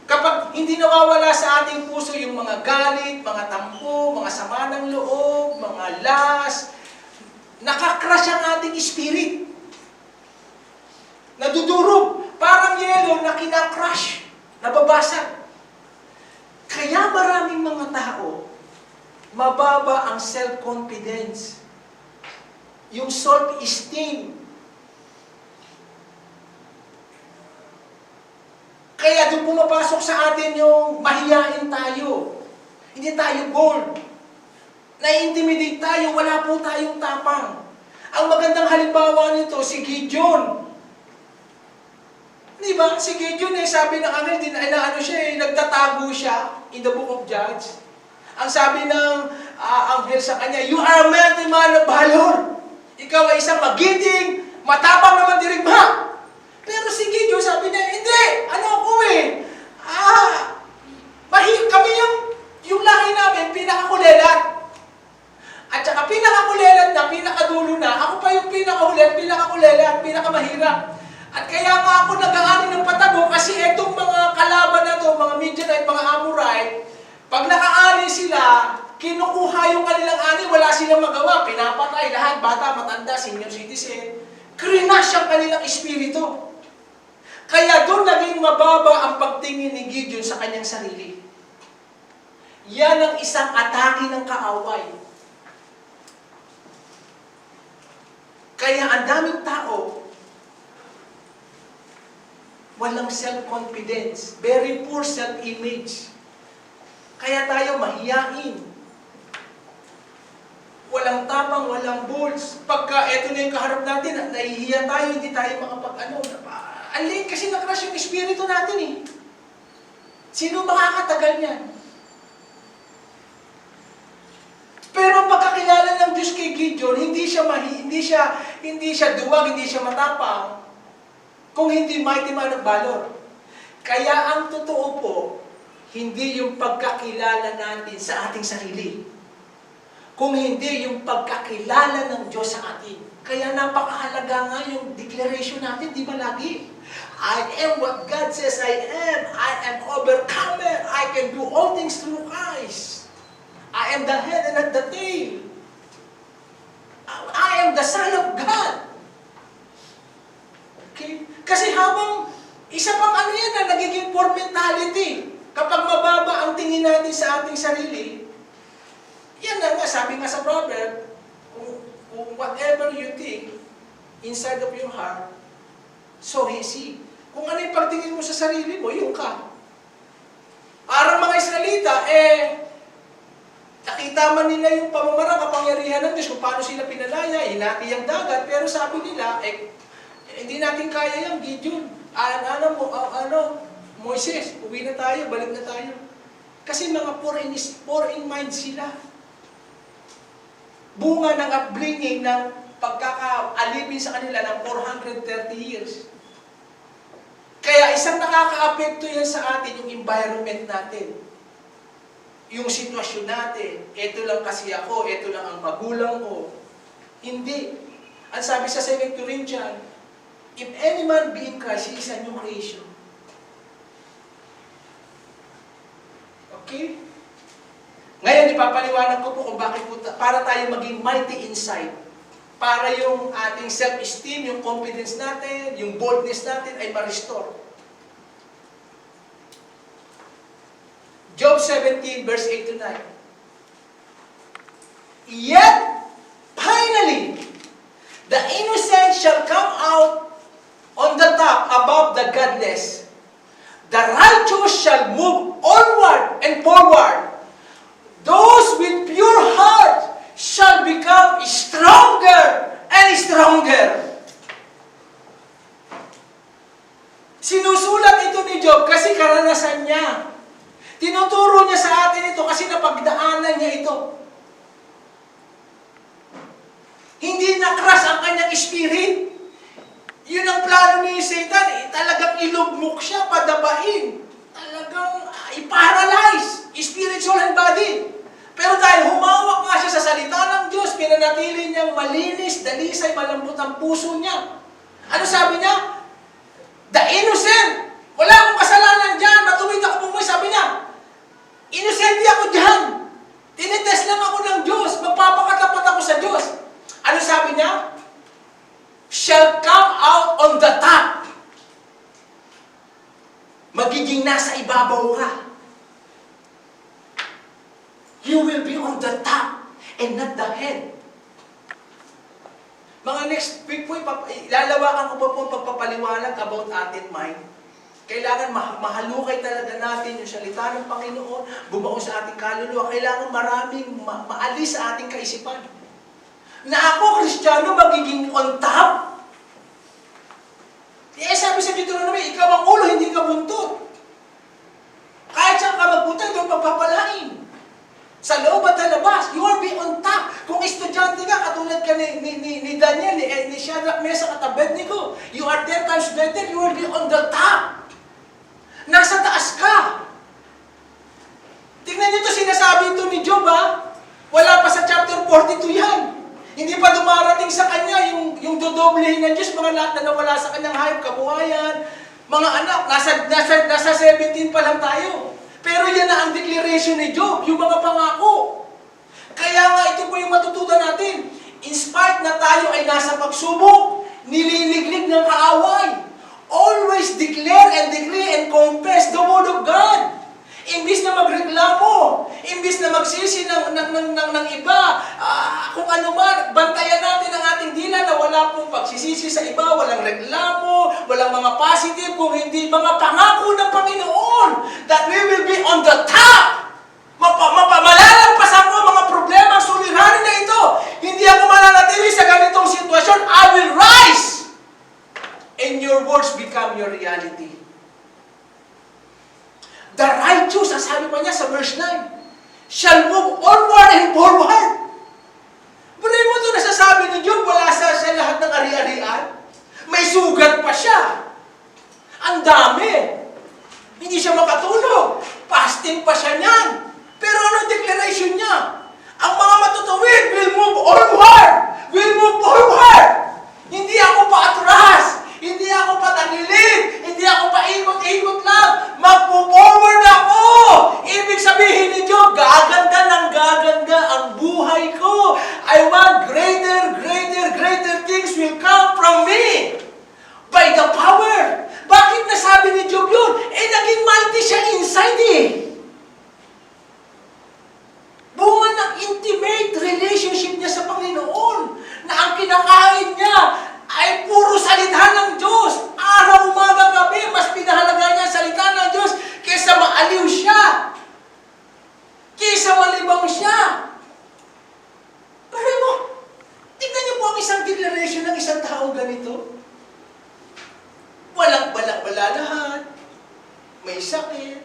Kapag hindi nawawala sa ating puso yung mga galit, mga tampo, mga sama ng loob, mga las, nakakrush ang ating spirit. Nadudurog. Parang yelo na kinakrush, nababasag. Kaya maraming mga tao, mababa ang self-confidence, yung self-esteem. Kaya doon pumapasok sa atin yung mahiyain tayo. Hindi tayo bold. Na-intimidate tayo, wala po tayong tapang. Ang magandang halimbawa nito, si Gideon. Di ba? Si Gideon sabi ng angel, nagtatago siya in the book of Judges. Ang sabi ng anghel sa kanya, you are a man of valor. Ikaw ay isang magiting, matapang naman dirigma. Pero si Gideon sabi niya, hindi, kami yung lahi namin, pinakakulelat. At saka pinakakulelat na, pinakadulo na, ako pa yung pinakahulet, pinakakulelat, pinakamahirap. At kaya nga ako nag-aani ng patago kasi itong mga kalaban na to, mga Midianite, mga Amorite, pag nakaani sila, kinukuha yung kanilang ani, wala silang magawa, pinapatay lahat, bata, matanda, senior citizen. Krinash ang kanilang espiritu. Kaya doon naging mababa ang pagtingin ni Gideon sa kanyang sarili. Yan ang isang atake ng kaaway. Kaya ang daming tao, walang self-confidence, very poor self-image. Kaya tayo mahiyain. Walang tapang, walang balls. Pagka eto na yung kaharap natin, nahihiya tayo, hindi tayo alin kasi nakrush yung espiritu natin eh. Sino makakatagal niyan? Pero pagkakilala ng Diyos kay Gideon, hindi siya duwag, hindi siya matapang, kung hindi mighty man of valor. Kaya ang totoo po, hindi yung pagkakilala natin sa ating sarili, kung hindi yung pagkakilala ng Diyos sa atin. Kaya napakahalaga nga yung declaration natin, di ba lagi? I am what God says I am. I am overcomer. I can do all things through Christ. I am the head and not the tail. I am the Son of God. Okay? Kasi habang isa pang yan na nagiging poor mentality. Kapag mababa ang tingin natin sa ating sarili, yan na nga, sabi nga sa proverb, kung whatever you think inside of your heart, so is he. Kung ano yung pagtingin mo sa sarili mo, yun ka. Parang mga Israelita, nakita man nila yung pamamarang kapangyarihan ng Diyos kung paano sila pinalaya, hinati ang dagat, pero sabi nila, hindi natin kaya yung Gideon. Moises, uwi na tayo, balik na tayo. Kasi mga poor in mind sila. Bunga ng upbringing ng pagkakaalipin sa kanila ng 430 years. Kaya isang nakaka-apekto yan sa atin, yung environment natin. Yung sitwasyon natin, eto lang kasi ako, eto lang ang magulang ko. Hindi. Ang sabi sa 2 Corinthians, if any man be in Christ, he is a new creation. Okay? Ngayon, ipapaliwanag ko po kung bakit po, para tayo maging mighty inside. Para yung ating self-esteem, yung confidence natin, yung boldness natin ay ma-restore. Job 17, verse 8 to 9. Yet, finally, the godless. The righteous shall move onward and forward. Those with pure heart shall become stronger and stronger. Sinusulat ito ni Job kasi karanasan niya. Tinuturo niya sa atin ito kasi napagdaanan niya ito. Hindi na-crush ang kanyang spirit. Yun ang plano ni Satan. Talagang ilugmok siya, padabain. Talagang i-paralyze. Spiritual and body. Pero dahil humawak nga siya sa salita ng Diyos, pinanatili niyang malinis, dalisay, malambot ang puso niya. Ano sabi niya? The innocent. Wala akong kasalanan dyan. Matuwid ako pumoy. Sabi niya, innocent ako dyan. Tinitest lang ako ng Diyos. Magpapakatapat ako sa Diyos. Ano sabi niya? Shall come out on the top. Magiging nasa ibabaw ka. You will be on the top and not the head. Mga next week po, lalawakan ko pa po ang pagpapaliwanag about atin mind. Kailangan mahalukay talaga natin yung salita ng Panginoon, bumuo sa ating kaluluwa. Kailangan maraming maalis sa ating kaisipan. Na ako, Kristiyano, magiging on top. Sabi sa Deuteronomy, ikaw ang ulo, hindi ka buntot. Kahit saan ka magpunta, doon pagpapalain. Sa loob at sa labas, you will be on top. Kung estudyante ka, katulad ka ni Daniel, ni Shadrach, Meshach at Abednego, you are 10 times better, you will be on the top. Nasa taas ka. Tingnan niyo ito, sinasabi ito ni Job, ha? Wala pa sa chapter 42 yan. Hindi pa dumarating sa kanya yung dodoblehin ng Diyos, mga lahat na nawala sa kanyang hayop, kabuhayan, mga anak, nasa 17 pa lang tayo. Pero yan na ang declaration ni Job, yung mga pangako. Kaya nga ito po yung matutunan natin. In spite na tayo ay nasa pagsubok, nililiglig ng kaaway, always declare and decree and confess the word of God. Imbis na magreklamo, imbis na magsisi ng iba, kung ano man, bantayan natin ang ating dila na wala pong pagsisisi sa iba, walang reklamo, walang mga positive, kung hindi mga pangako ng Panginoon that we will be on the top. Malalampas ako mga problema, suliranin na ito. Hindi ako mananatili sa ganitong sitwasyon. I will rise. And your words become your reality. The righteous, sabi pa niya sa verse 9, shall move onward and forward. Pero mo ito nasasabi ni Job, wala sa lahat ng ari-arian. May sugat pa siya. Ang dami. Hindi siya makatulog. Fasting pa siya niyan. Pero ano declaration niya? Ang mga matutuwid will move onward. Will move forward. Hindi ako paatras. Hindi ako patagilid. Hindi ako paikot-ikot lang. Magpo-forward ako. Ibig sabihin ni Job, gaganda ng gaganda ang buhay ko. I want greater things will come from me. By the power. Bakit nasabi ni Job yun? Naging mighty siya inside eh. Bunga ng intimate relationship niya sa Panginoon. Na ang kinakain niya ay puro salita ng Diyos. Araw, umaga, gabi, mas pinahalaga niya ang salita ng Diyos kaysa maaliw siya. Kaysa malibang siya. Pero mo, tignan niyo po ang isang declaration ng isang taong ganito. Walang wala lahat. May sakit.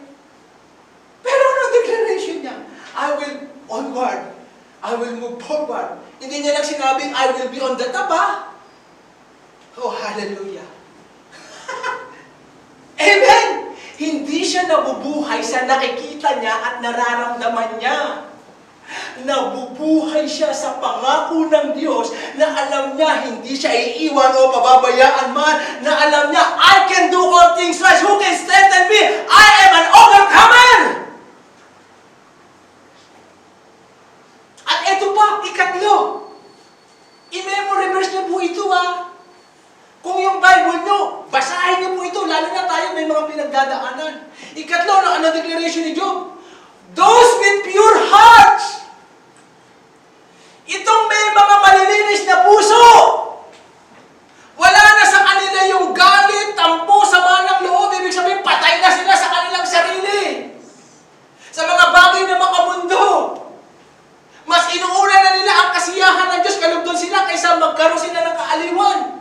Pero ano ang declaration niya? I will onward. I will move forward. Hindi niya lang sinabing, I will be on the top, ha? Oh, hallelujah. Amen! Hindi siya nabubuhay sa nakikita niya at nararamdaman niya. Nabubuhay siya sa pangako ng Diyos na alam niya hindi siya iiwan o pababayaan man, na alam niya, I can do all things right. Who can strengthen me? I am an overcomer! At ito pa, ikatlo. I-memory verse niyo po ito, ha? Kung yung Bible nyo, basahin niyo po ito, lalo na tayo may mga pinagdadaanan. Ikatlo, ano declaration ni Job? Those with pure hearts. Itong may mga malilinis na puso. Wala na sa kanila yung galit, tampo, sama ng na magkaroon sila ng kaaliwan.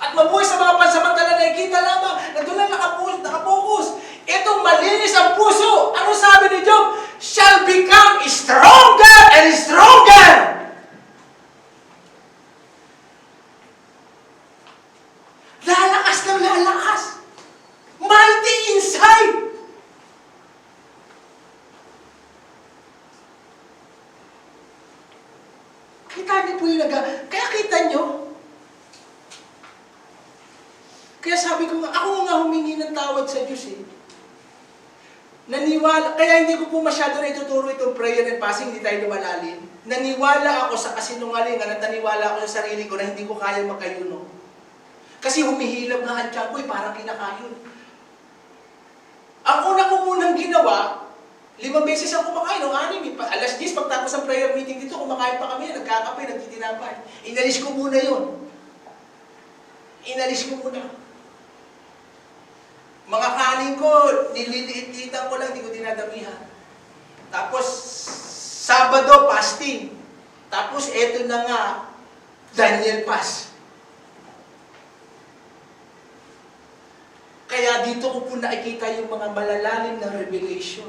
At mabuhay sa mga pansamantala na ikita lamang na doon lang nakapokus. Itong malinis ang puso. Ano sabi ni Job? Shall become stronger and stronger. Lalakas ng lalakas. Mighty inside. Kita niyo po yung kaya kita niyo. Kaya sabi ko nga, ako nga humingi ng tawad sa Diyos eh. Naniwala, kaya hindi ko po masyado na ituturo itong prayer and fasting, hindi tayo lumalalim. Naniwala ako sa kasinungalingan at naniwala ako sa sarili ko na hindi ko kaya makayuno. Kasi humihilab nga ang tiyan ko eh, parang kinakayon. Ang una ko munang ginawa, 5 beses ako kumakain, o 6. Alas 10, pagtapos ng prayer meeting dito, kumakain pa kami, nagkakape, nagtitinapay. Inalis ko muna yon. Inalis ko muna. Mga kanin ko, nililiit-liitan ko lang, hindi ko dinadamihan. Tapos, Sabado, fasting. Tapos, eto na nga, Daniel Fast. Kaya dito ko po nakikita yung mga malalalim na revelation.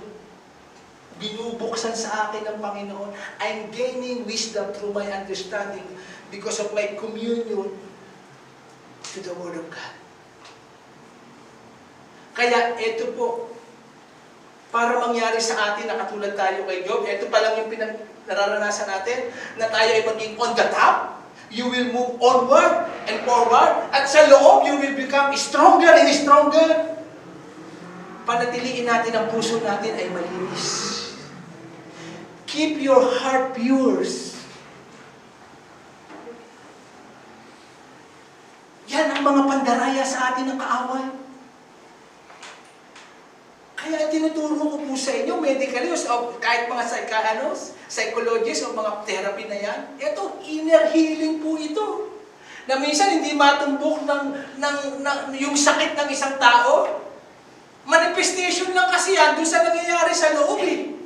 Binubuksan sa akin ng Panginoon. I'm gaining wisdom through my understanding because of my communion to the Word of God. Kaya ito po, para mangyari sa atin na katulad tayo kay Job, ito pa lang yung nararanasan natin, na tayo ay maging on the top, you will move onward and forward, at sa loob, you will become stronger and stronger. Panatiliin natin ang puso natin ay malinis. Keep your heart pure. Yan ang mga pandaraya sa atin ng kaaway. Kaya tinuturo ko po sa inyo, medically, o kahit mga psychologists o mga therapy na yan, ito, inner healing po ito. Na minsan hindi matumbok yung sakit ng isang tao. Manifestation lang kasi yan, doon sa nangyayari sa loob eh.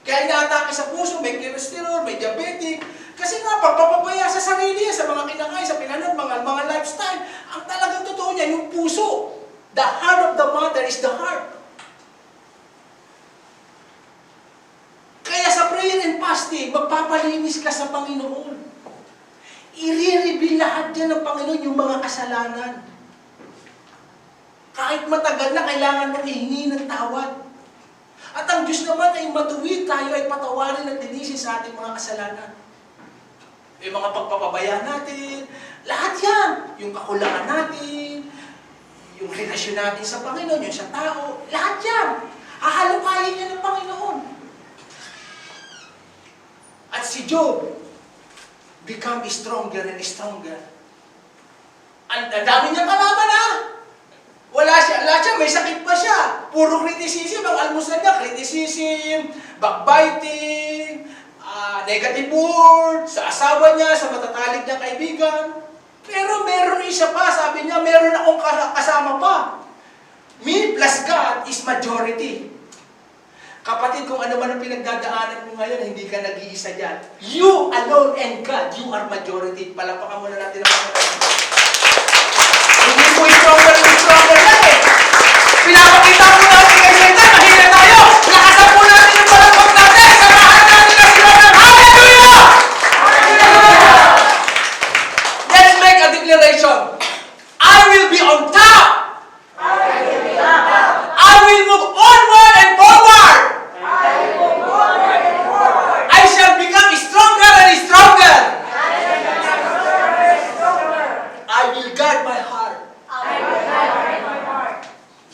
Kaya inaatake sa puso, may cholesterol, may diabetic. Kasi nga, pagpapabaya sa sarili, sa mga kinakain, sa pinanood, mga lifestyle, ang talagang totoo niya, yung puso. The heart of the matter is the heart. Kaya sa prayer and fasting, magpapalinis ka sa Panginoon. I-reveal lahat yan ng Panginoon yung mga kasalanan. Kahit matagal na, kailangan mong ihingi ng tawad. At ang Diyos naman ay matuwid, tayo ay patawarin at linisin sa ating mga kasalanan. Yung mga pagpapabaya natin, lahat yan. Yung kakulangan natin, yung relasyon natin sa Panginoon, yung sa tao, lahat yan. Hahalukayin niya ng Panginoon. At si Job, become stronger and stronger. Ang dami niyang kalaban ha. Lahat siya, may sakit pa siya. Puro criticism, ang almusal niya, criticism, backbiting, negative word, sa asawa niya, sa matatalik niyang kaibigan. Pero meron isa pa, sabi niya, meron akong kasama pa. Me plus God is majority. Kapatid, kung ano man ang pinagdadaanan mo ngayon, hindi ka nag-iisa dyan. You alone and God, you are majority. Palapakan muna natin ang Panginoon. Hindi po stronger lang eh. Pinapakita po natin kay Satan, mahina tayo. Lakasan po natin yung palapag natin. Samahan natin ang sila ng Hallelujah! Let's make a declaration. I will be on top. I will move onward and forward. I shall become stronger and stronger. I will guard my heart.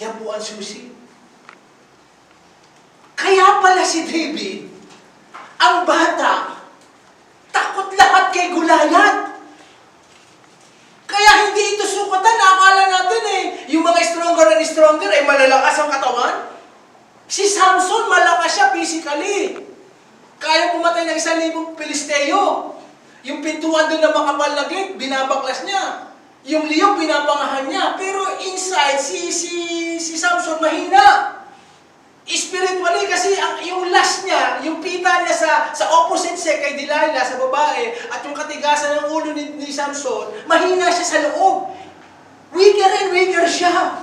Yan po ang susi. Kaya pala si David, ang bata, takot lahat kay Goliath. Kaya hindi ito sukatan. Akala natin eh, yung mga stronger and stronger ay malalakas ang katawan. Si Samson, malakas siya physically. Kaya pumatay ng 1,000 Pilisteo. Yung pintuan doon na makapal na gate, binabaklas niya. Yung liyog, pinapangahan niya. Pero inside, si Samson mahina. Spiritually, kasi yung lust niya, yung pita niya sa opposite sex kay Delilah, sa babae, at yung katigasan ng ulo ni Samson, mahina siya sa loob. Weaker and weaker siya.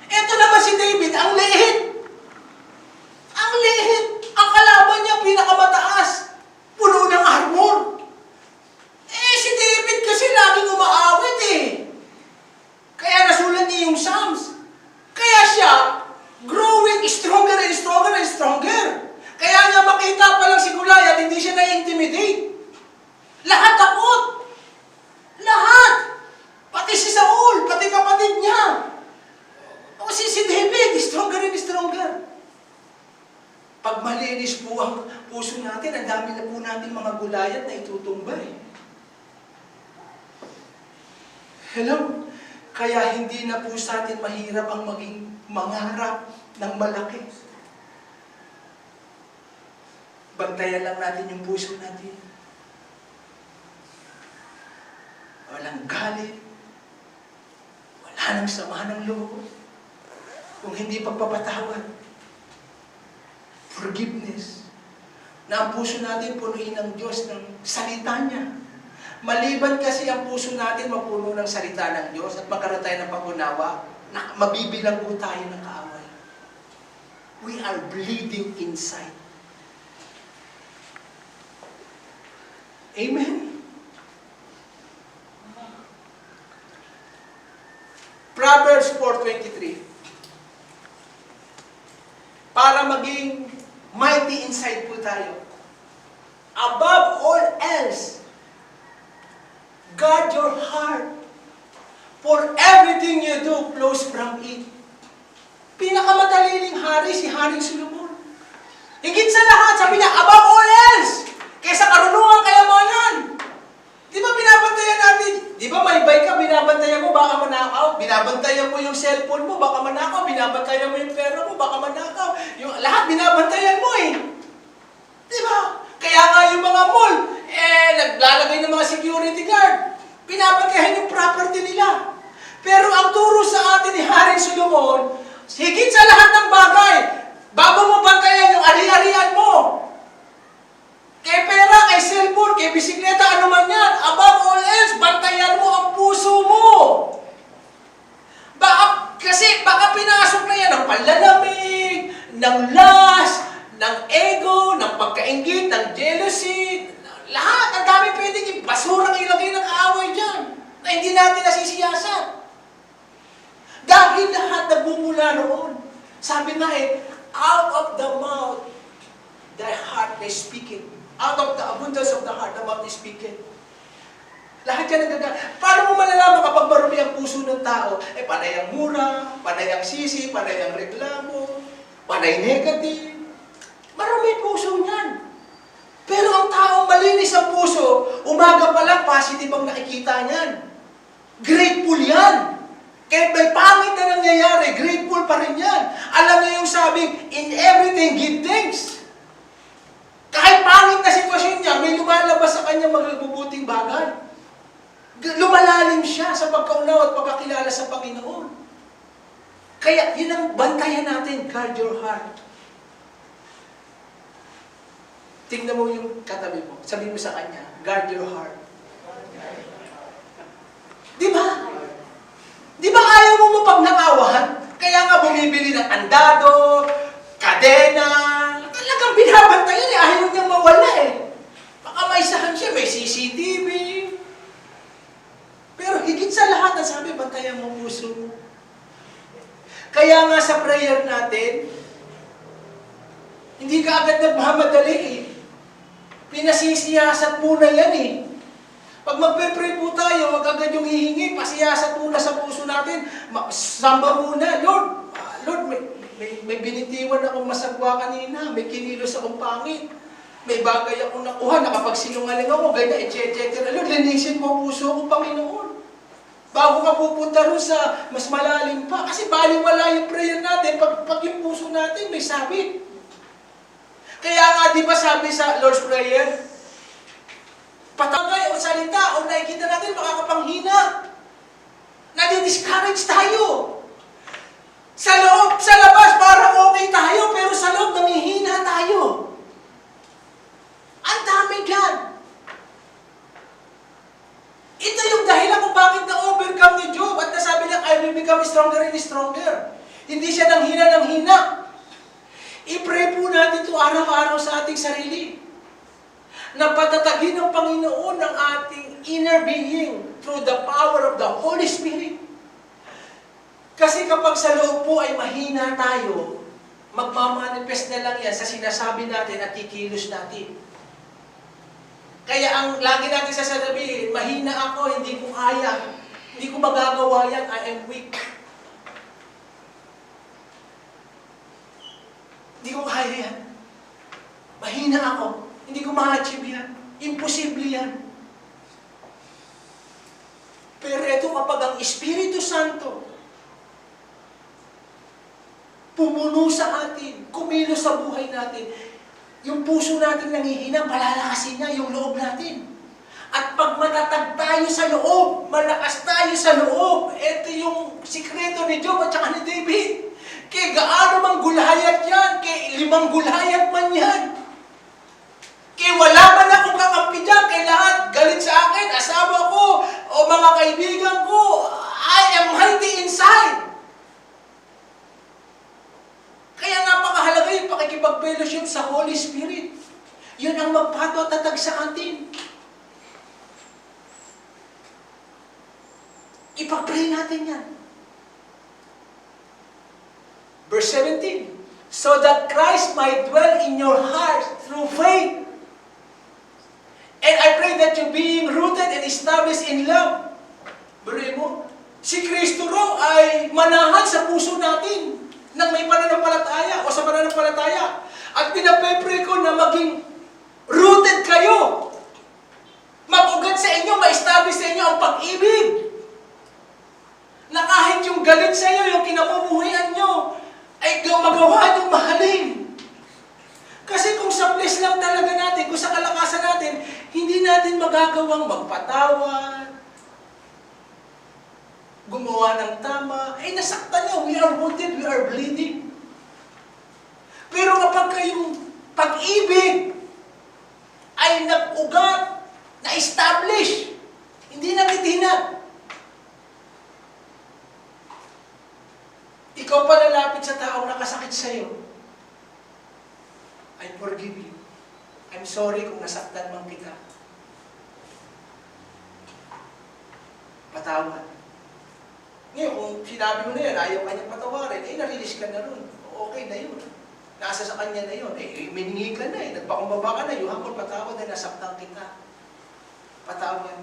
Ito naman si David, ang liit. Ang liit. Ang kalaban niya, pinakamataas. Puno ng armor. Si David kasi laging umaawit Kaya nasulat niya yung Psalms. Kaya siya, growing stronger and stronger and stronger. Kaya nga makita pa lang si Goliath, hindi siya na-intimidate. Lahat takot. Lahat. Pati si Saul, pati kapatid niya. O si David, stronger and stronger. Pag malinis po ang puso natin, ang dami na po natin mga Goliath na itutumba Hello? Kaya hindi na po sa atin mahirap ang maging mangarap ng malaki. Bantayan lang natin yung puso natin. Walang galit. Wala nang sama ng loob. Kung hindi pagpapatawad. Forgiveness. Na ang puso natin punuin ng Diyos ng salita niya. Maliban kasi ang puso natin mapuno ng salita ng Diyos at magkaroon tayo ng pag-unawa, na mabibilang po tayo ng kaaway. We are bleeding inside. Amen? Proverbs 4:23. Para maging mighty inside po tayo. Above all else, guard your heart, for everything you do flows from it. Pinakamataliling hari, si Haring Solomon. Higit sa lahat, sabi niya, above all else, kaysa karunungan, kayamanan. Di ba binabantayan natin? Di ba may bike ka, binabantayan mo, baka manakaw. Binabantayan mo yung cellphone mo, baka manakaw. Binabantayan mo yung pera mo, baka manakaw. Lahat binabantayan mo Di ba? Kaya nga yung mga mall, naglalagay ng mga security guard. Pinabantayan yung property nila. Pero ang turo sa atin ni Haring Solomon, higit sa lahat ng bagay, bago mo bantayan yung ari-arian mo, kay pera, kay cellphone, kay bisikleta, ano man yan, above all else, bantayan mo ang puso mo. Kasi baka pinasok na yan ng panlalamig, ng lust, ng ego, ng pagkaingit, ng jealousy, lahat, ang dami pwedeng basurang ilagay ng kaaway dyan, na hindi natin nasisiyasan. Dahil lahat nagbumula roon. Sabi nga out of the mouth, the heart is speaking. Out of the abundance of the heart, the mouth is speaking. Lahat yan nagagawa. Paano mo malalaman kapag marumi ang puso ng tao? Panay ang mura, panay ang sisi, panay ang reklamo, panay negative. Marumi puso niyan. Pero ang taong malinis ang puso, umaga pa lang, positive ang nakikita niyan. Grateful yan. Kahit may pangit na nangyayari, grateful pa rin yan. Alam niyo yung sabing, in everything, give thanks. Kahit pangit na sitwasyon niya, may lumalabas sa kanya magbubuting bagay. Lumalalim siya sa pagkaunaw at pagkakilala sa Panginoon. Kaya, yun ang bantayan natin, guard your heart. Tingnan mo yung katabi mo. Sabi mo sa kanya, guard your heart. Di ba? Di ba ayaw mo mapagnakawahan? Kaya nga bumibili ng andado, kadena, talagang binabantayan ayaw niyang mawala Baka may isahan siya, may CCTV. Pero higit sa lahat, ang sabi, bantayan mo puso mo. Kaya nga sa prayer natin, hindi ka agad nagmamadali Pinasisiyasat muna yan Pag magpe-pray po tayo, wag agad yung hihingi, pasiyasat muna sa puso natin. Samba muna, Lord, may binitiwan akong masagwa kanina, may kinilos akong pangit, may bagay akong nakuha, nakapagsinungaling ako, ganyan, etc. Lord, linisin mo puso ko, Panginoon. Bago ka pupunta rin sa mas malalim pa. Kasi baliwala yung prayer natin, pag yung puso natin may sabit. Kaya nga, di ba sabi sa Lord's Prayer, patagay o salita o nakikita natin makakapanghina. Nadi-discourage tayo. Sa loob, sa labas, parang okay tayo, pero sa loob namihina tayo. Ang dami dyan. Ito yung dahilan kung bakit na-overcome ni Job at nasabi niya, I will become stronger and stronger. Hindi siya nang hina. I-pray po natin ito araw-araw sa ating sarili. Na patatagin ng Panginoon ang ating inner being through the power of the Holy Spirit. Kasi kapag sa loob po ay mahina tayo, magmamanifest na lang yan sa sinasabi natin at kikilos natin. Kaya ang lagi natin sasabihin, mahina ako, hindi ko kaya, hindi ko magagawa yan, I am weak. Hindi ko kaya yan. Mahina ako, hindi ko ma-achieve yan. Imposible yan. Pero ito kapag ang Espiritu Santo pumuno sa atin, kumilos sa buhay natin, yung puso natin nanghihina, palalakasin niya yung loob natin. At pag matatag tayo sa loob, malakas tayo sa loob, ito yung sikreto ni Job at saka ni David. Kaya gaano mang gulayat yan, kaya 5 gulayat man yan. Kaya wala man akong kakampi dyan, kaya lahat galit sa akin, asawa ko, o mga kaibigan ko, I am mighty inside. Kaya napakahalaga yung pakikipag-fellowship sa Holy Spirit. Yun ang magpatatatag sa atin. Ipag-pray natin yan. Verse 17, so that Christ might dwell in your hearts through faith. And I pray that you being rooted and established in love. Bari mo, si Kristo raw ay manahan sa puso natin nang may pananampalataya o sa pananampalataya. At pinapepray ko na maging rooted kayo. Mag-ugat sa inyo, ma-establish sa inyo ang pag-ibig. Na kahit yung galit sa inyo, yung kinamumuhian nyo, ay magawa yung mahalin. Kasi kung sa place lang talaga natin, kung sa kalakasan natin, hindi natin magagawang magpatawad, gumawa ng tama, ay nasaktan niya, we are wounded, we are bleeding. Pero kapag kayong pag-ibig ay nag-ugat, na-establish, hindi nagitinag, ikaw pa lalapit sa taong nakasakit sa'yo, I forgive you. I'm sorry kung nasaktan man kita. Patawad. Ngayon, kung sinabi mo na yan, ayaw kanyang patawarin, na-release ka na ron. Okay na yun. Nasa sa kanya na yun. Miningi ka na nagpakumbaba ka na, you humble, patawad na nasaktan kita. Patawad.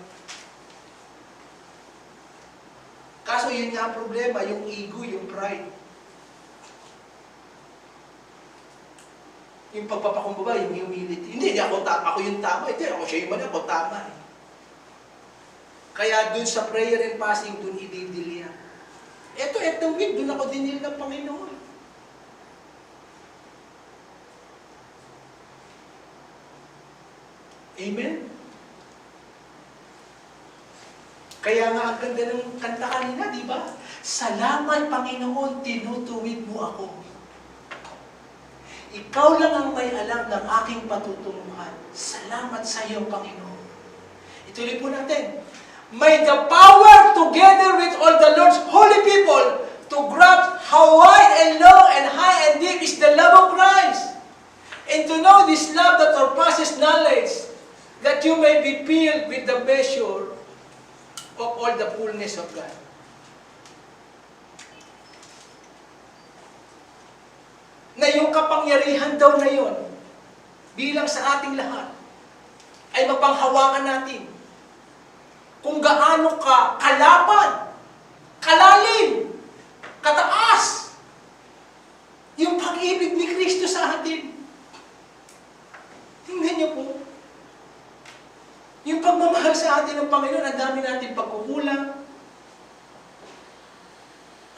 Kaso yun nga ang problema, yung ego, yung pride. Yung pagpapakumbaba, yung humility. Hindi ako yung tama. Hindi, ako siya yung mali, ako tama. Kaya dun sa prayer and fasting, dun ididil yan. Etong week, dun ako dinil ng Panginoon. Amen? Kaya nga ang ganda ng kanta kanina, di ba? Salamat, Panginoon, tinutuwid mo ako. Ikaw lang ang may alam ng aking patutunguhan. Salamat sa iyo, Panginoon. Ituloy po natin. May the power together with all the Lord's holy people to grasp how wide and long and high and deep is the love of Christ. And to know this love that surpasses knowledge, that you may be filled with the measure of all the fullness of God. Na yung kapangyarihan daw na yon, bilang sa ating lahat, ay mapanghawakan natin kung gaano ka kalapan, kalalim, kataas, yung pag-ibig ni Kristo sa atin. Tingnan niyo po, yung pagmamahal sa atin ng Panginoon, ang dami natin pagkukulang,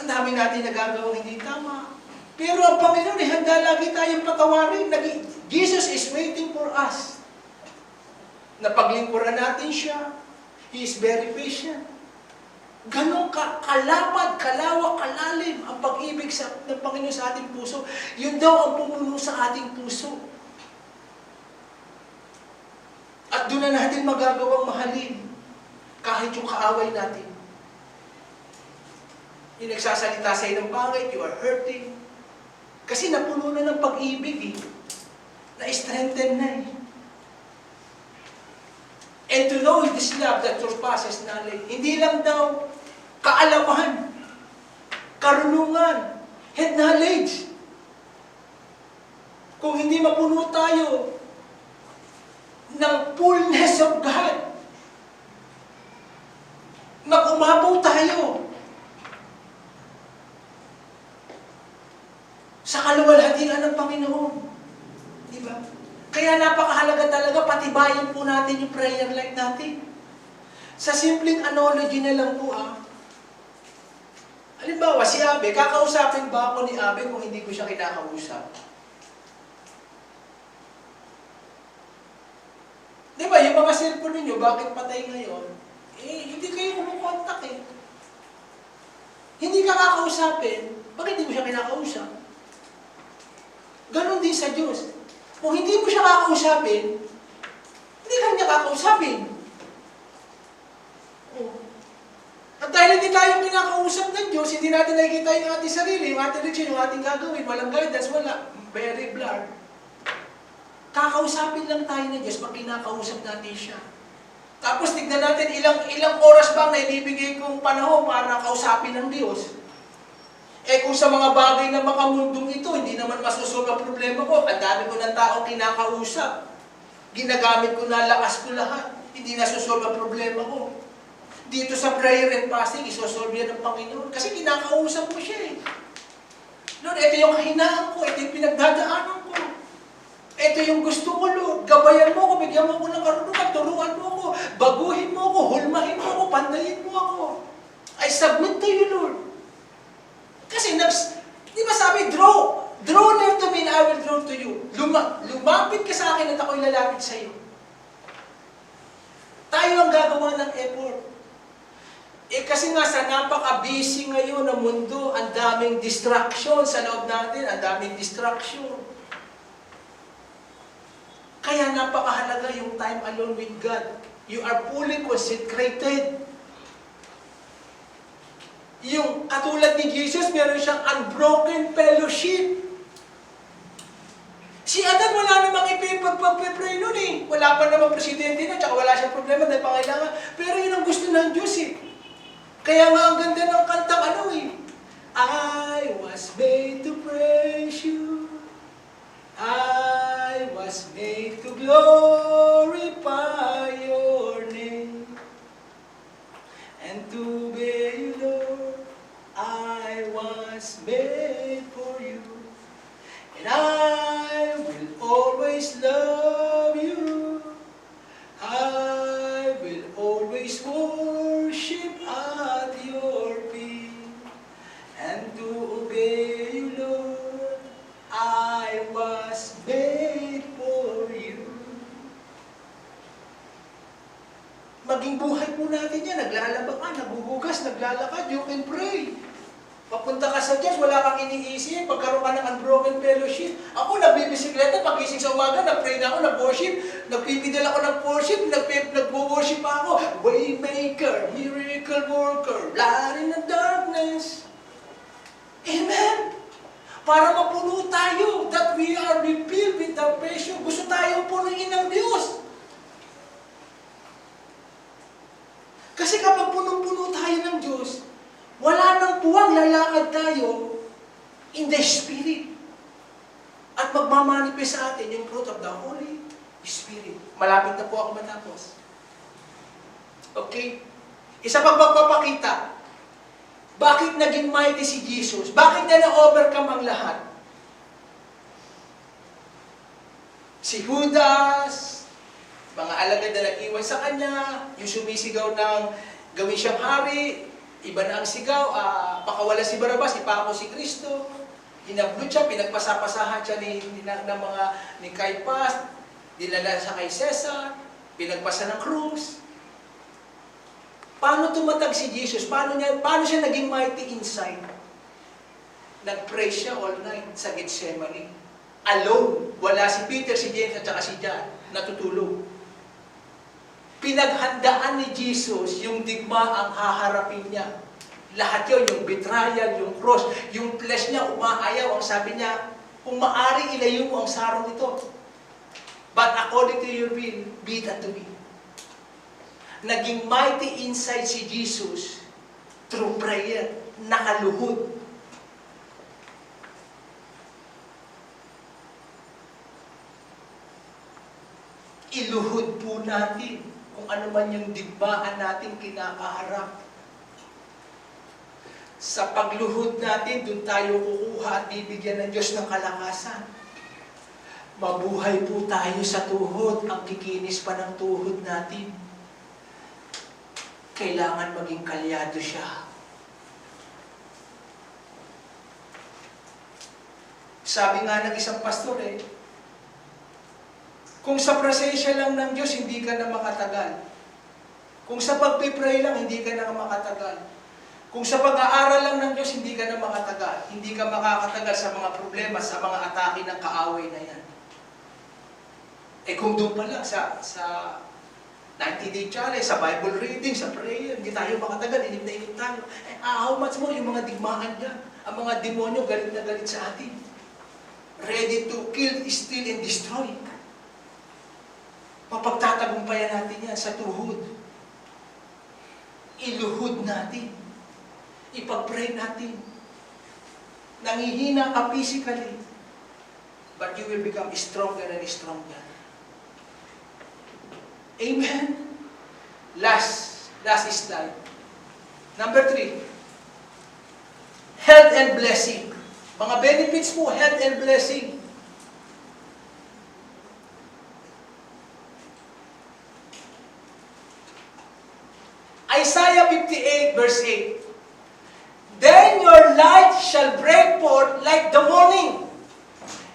ang dami natin nagagawang hindi tama. Pero ang Panginoon ay handa lagi tayong patawarin. Jesus is waiting for us. Na paglingkuran natin siya, He is very patient. Ganon kalapad, kalawak, kalalim ang pag-ibig ng Panginoon sa ating puso. Yun daw ang pumuno sa ating puso. At doon na natin magagawang mahalin kahit yung kaaway natin. Yung nagsasalita sa ng pangit, you are hurting. Kasi napuno na ng pag-ibig eh. Na-strengthen na eh. And to know this love that surpasses knowledge. Hindi lang daw kaalaman, karunungan, head knowledge. Kung hindi mapuno tayo ng fullness of God, mag-umapaw tayo sa kaluwalhatian ng Panginoon. Diba? Kaya napakahalaga talaga, patibayin po natin yung prayer life natin. Sa simpleng analogy na lang po halimbawa, si Abe, kakausapin ba ako ni Abe kung hindi ko siya kinakausap? Di ba, yung mga cellphone ninyo, bakit patay ngayon? Hindi kayo kumukontak eh. Hindi ka kakausapin, bakit hindi mo siya kinakausap? Ganon din sa Diyos. Kung hindi mo siya kakausapin, hindi ka niya kakausapin. At dahil hindi tayo pinakausap ng Diyos, hindi natin nakikita yung ating sarili, yung ating reaction, yung ating gagawin, walang guidance, wala. Very blurred. Kakausapin lang tayo ng Diyos pag kinakausap natin siya. Tapos tignan natin ilang oras ba ang naibibigay kong panahon para kausapin ng Diyos. Kung sa mga bagay na makamundong ito, hindi naman masusolve ang problema ko, ang dami ko ng taong kinakausap. Ginagamit ko na lakas ko lahat. Hindi nasusolve ang problema ko. Dito sa prayer and fasting, isosolve yan ng Panginoon. Kasi kinakausap ko siya eh. Lord, ito yung kahinaan ko, ito yung pinagdadaanan ko. Ito yung gusto ko, Lord. Gabayan mo ko, bigyan mo ko ng karunungan, turuan mo ko, baguhin mo ko, hulmahin mo ko, pandayin mo ako. I submit to you, Lord. Kasi, di ba sabi, draw near to me and I will draw to you. Lumapit ka sa akin at ako'y lalapit sa iyo. Tayo ang gagawa ng effort. Kasi nga sa napaka-busy ngayon ng mundo, ang daming distraction sa loob natin, ang daming distraction. Kaya napakahalaga yung time alone with God. You are fully consecrated. Yung katulad ni Jesus, meron siyang unbroken fellowship. Si Adan wala namang ipipag-pray nun eh. Wala pa namang presidente na, tsaka wala siyang problema dahil pangailangan. Pero yun ang gusto ng Diyos eh. Kaya nga ang ganda ng kantang I was made to praise you. I was made to glorify your name. And to obey you, Lord, I was made for you. And I will always love you. I will always worship at your feet. And to obey you, Lord, I was made for you. Maging buhay po natin yan. Naglalaba ka, naguhugas, naglalakad, you can pray. Papunta ka sa Diyos, wala kang iniisip, pagkaroon ka ng unbroken fellowship. Ako, nagbibisikleta, pagising sa umaga, nag-pray na ako, nag-worship, nagpipidal ako ng worship, nag-worship pa ako. Waymaker, miracle worker, light in the darkness. Amen! Para mapuno tayo, that we are refilled with the passion. Gusto tayong punuin ng Diyos. Kasi kapag punong-puno tayo ng Diyos, wala nang puwang, lalakad tayo in the Spirit. At magmamanifest sa atin yung fruit of the Holy Spirit. Malapit na po ako matapos. Okay? Isa pang magpapakita. Bakit naging mighty si Jesus? Bakit niya na-overcome ang lahat? Si Judas, mga alagad na nag-iwan sa kanya, yung sumisigaw ng gawin siyang hari, iba na ang sigaw, pakawala si Barabas, ipako si Kristo, hinablot siya, pinagpasapasahan siya ni Caiphas, dinala siya kay Cesar, pinagpasa ng krus. Paano tumatag si Jesus? Paano siya naging mighty inside? Nag-pray siya all night sa Gethsemane. Alone. Wala si Peter, si James, at saka si John. Natutulog. Pinaghandaan ni Jesus yung digma ang haharapin niya. Lahat yun, yung betrayal, yung cross, yung flesh niya, umaayaw. Ang sabi niya, kung maaring ilayo mo ang sarong ito. But according to your will, be it unto me. Naging mighty inside si Jesus through prayer. Nakaluhod. Iluhod po natin kung ano man yung digmaan natin kinakaharap. Sa pagluhod natin, doon tayo kukuha at bibigyan ng Diyos ng kalakasan. Mabuhay po tayo sa tuhod, ang kikinis pa ng tuhod natin. Kailangan maging kalyado siya. Sabi nga ng isang pastor kung sa presensya lang ng Diyos, hindi ka na makatagal. Kung sa pagpipray lang, hindi ka na makatagal. Kung sa pag-aaral lang ng Diyos, hindi ka na makatagal. Hindi ka makakatagal sa mga problema, sa mga atake ng kaaway na yan. Kung doon pa lang sa 90-day challenge, sa Bible reading, sa prayer, hindi tayo makatagal, inip na inip tayo. How much more yung mga digmaan dyan? Ang mga demonyo galit na galit sa atin. Ready to kill, steal, and destroy. Mapagtatagumpayan natin yan sa tuhod. Iluhod natin. Ipag-pray natin. Nangihina ka physically, but you will become stronger and stronger. Amen? Last slide. Number 3. Health and blessing. Mga benefits po, health and blessing. Isaiah 58 verse 8. Then your light shall break forth like the morning.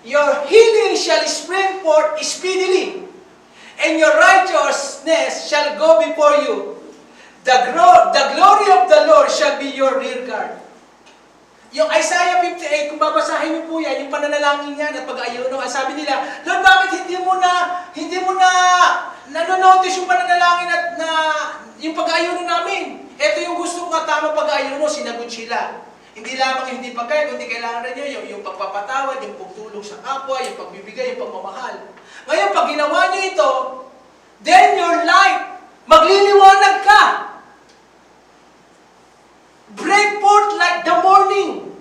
Your healing shall spring forth speedily. And your righteousness shall go before you. The glory of the Lord shall be your rear guard. Yung Isaiah 58, kung babasahin niyo po yan, yung pananalangin niya at pag-ayuno, sabi nila, Lord, bakit hindi mo na nanonotice yung pananalangin at na yung pag-ayuno namin? Ito yung gusto ko tamang pag-ayuno, sinagot sila. Hindi lamang yung hindi pagkain, kundi kailangan rin nyo yung pagpapatawad, yung pagtulong sa kapwa, yung pagbibigay, yung pagmamahal. Ngayon, pag ginawa nyo ito, then your light, magliliwanag ka. Break forth like the morning.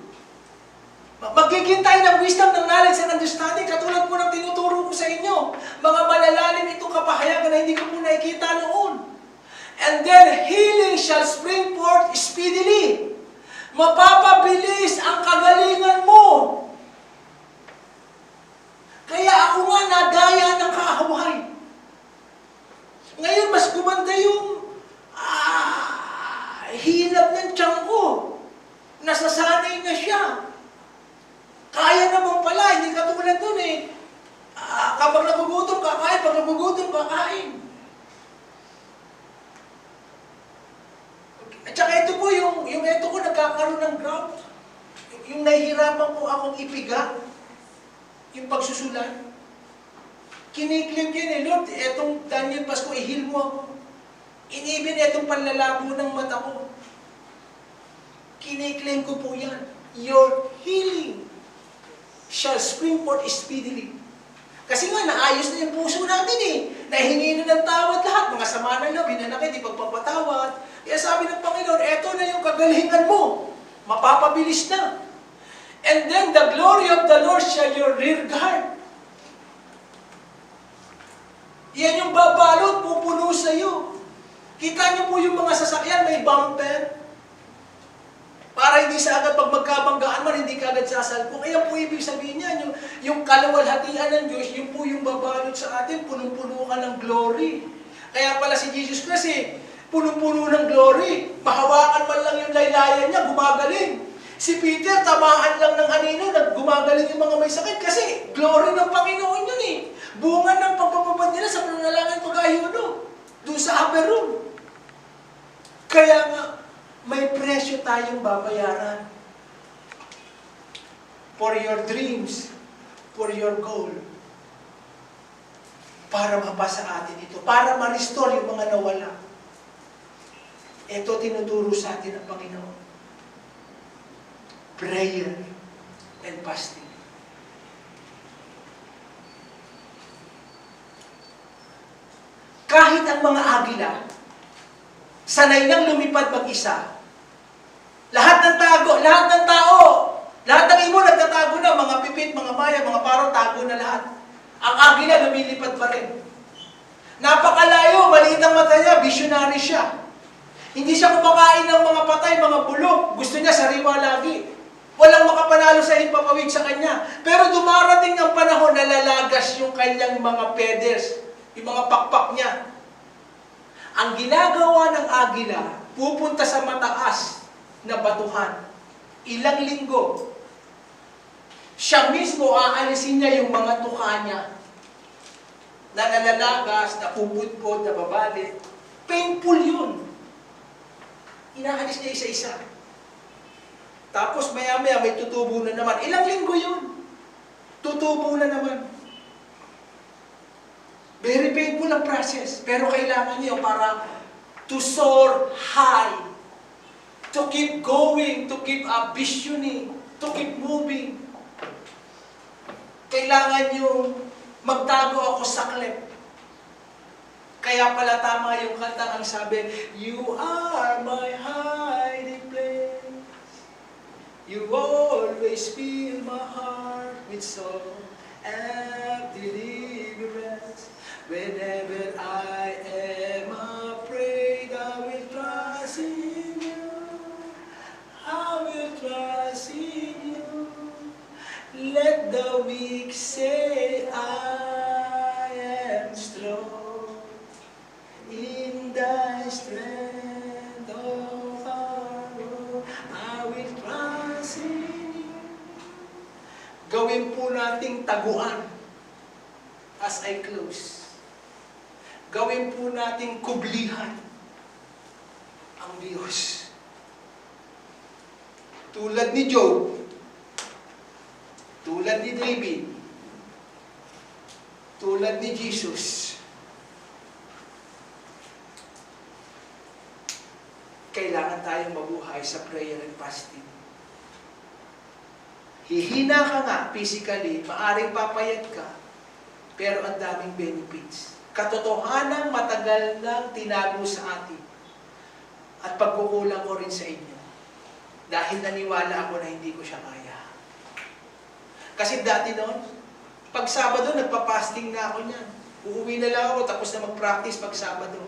Magiging tayo ng wisdom, ng knowledge, and understanding, katulad po ng tinuturo ko sa inyo. Mga malalalim itong kapahayagan na hindi ko po nakikita noon. And then healing shall spring forth speedily. Mapapabilis ang kagalingan mo. Kaya ako nga nadaya ng kaaway. Ngayon, mas gumanda yung hilab ng tiyan ko. Nasasanay na siya. Kaya naman pala, hindi katulad dun kapag nagugutom, kakain. Pag nagugutom, kakain. At saka ito po, yung ito ko nagkakaroon ng ground. Yung nahihirapan ko akong ipiga, yung pagsusulat. Kiniklip yun Lord, etong Daniel Pasco, ihil mo ako. Inibin etong panlalabo ng mata ko. Kiniklaim ko po yan. Your healing shall spring forth speedily. Kasi nga, naayos na yung puso natin Nahingi na ng tawad lahat. Mga sama ng loob, hinanakit, di pagpapatawad. Kaya sabi ng Panginoon, eto na yung kagalingan mo. Mapapabilis na. And then, the glory of the Lord shall your rear guard. Yan yung babalot, pupuno sa iyo. Kita niyo po yung mga sasakyan, may bumper. Para hindi sa agad pag magkabanggaan man, hindi ka agad sasalpo. Kaya po ibig sabihin niya, yung kaluwalhatian ng Diyos, yun po yung babalot sa atin, punong-puno ka ng glory. Kaya pala si Jesus kasi, punong-puno ng glory. Mahawakan man lang yung laylayan niya, gumagaling. Si Peter, tamaan lang ng anino, naggumagaling yung mga may sakit. Kasi, glory ng Panginoon yun Bunga ng pagpapabad nila sa pananalangin pag-ayuno. Doon sa upper room. Kaya nga, may presyo tayong babayaran for your dreams, for your goal. Para mapasa atin ito, para ma-restore yung mga nawala. Ito tinuturo sa atin ng Panginoon. Prayer and fasting. Kahit ang mga agila, sanay nang lumipad mag-isa. Lahat ng tao, lahat ng ibon nagtatago na, mga pipit, mga maya, mga paro, tago na lahat. Ang agila lumilipad pa rin. Napakalayo, maliit ang mata niya, visionary siya. Hindi siya kumakain ng mga patay, mga bulok. Gusto niya sariwa lagi. Walang makapanalo sa himpapawid sa kanya. Pero dumarating ang panahon na lalagas yung kanyang mga feathers, yung mga pakpak niya. Ang ginagawa ng agila, pupunta sa mataas na batuhan. Ilang linggo. Siya mismo aalisin niya yung mga tuka niya na nalalagas, na pupudpod, na babali. Painful yun. Inaalis niya isa-isa. Tapos maya-maya may tutubo na naman. Ilang linggo yun. Tutubo na naman. Very painful ang process. Pero kailangan niyo para to soar high. To keep going, to keep visioning, to keep moving. Kailangan niyo magtago ako sa klep. Kaya pala tama yung kanta ang sabi, You are my hiding place. You always fill my heart with song and deliverance. Whenever I am afraid, I will trust in you. I will trust in you. Let the weak say, I am strong in thy strength of our Lord. I will trust in you. Gawin po nating taguan as I close. Gawin po nating kublihan ang Diyos. Tulad ni Job, tulad ni David, tulad ni Jesus, kailangan tayong mabuhay sa prayer and fasting. Hihina ka nga physically, maaring papayat ka, pero ang daming benefits. Katotohanang matagal nang tinago sa atin at pagkukulang ko rin sa inyo dahil naniwala ako na hindi ko siya kaya. Kasi dati noon, pag Sabado, nagpa-fasting na ako niyan. Uuwi na lang ako tapos na mag-practice pag Sabado.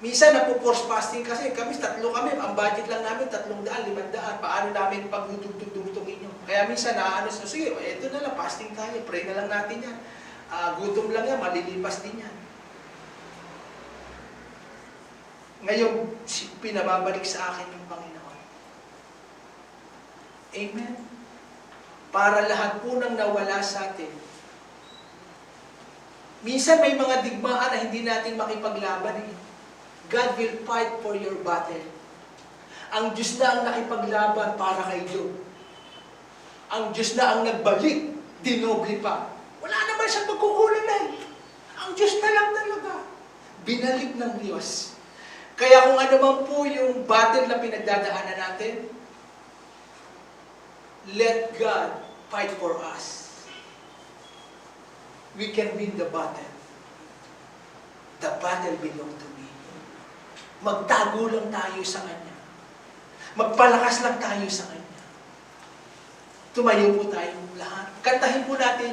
Minsan, napo-force fasting kasi tatlo kami. Ang budget lang namin, 300, 500. Paano namin pagdudugtong-dugtongin nyo? Kaya minsan, naaanos na, sige, eto na lang, fasting tayo. Pray na lang natin yan. Gutom lang yan, malilipas din yan. Ngayon, pinababalik sa akin yung Panginoon. Amen? Para lahat po nang nawala sa atin. Minsan may mga digmaan na hindi natin makipaglaban eh. God will fight for your battle. Ang Diyos na ang nakipaglaban para kay Job. Ang Diyos na ang nagbalik, dinoble pa. Wala naman siyang pagkukulang na eh. Ang Diyos na lang talaga. Binalik ng Diyos. Kaya kung ano man po yung battle na pinagdadaanan natin, let God fight for us. We can win the battle. The battle belongs to me. Magtago lang tayo sa Kanya. Magpalakas lang tayo sa Kanya. Tumayo po tayong lahat. Kantahin po natin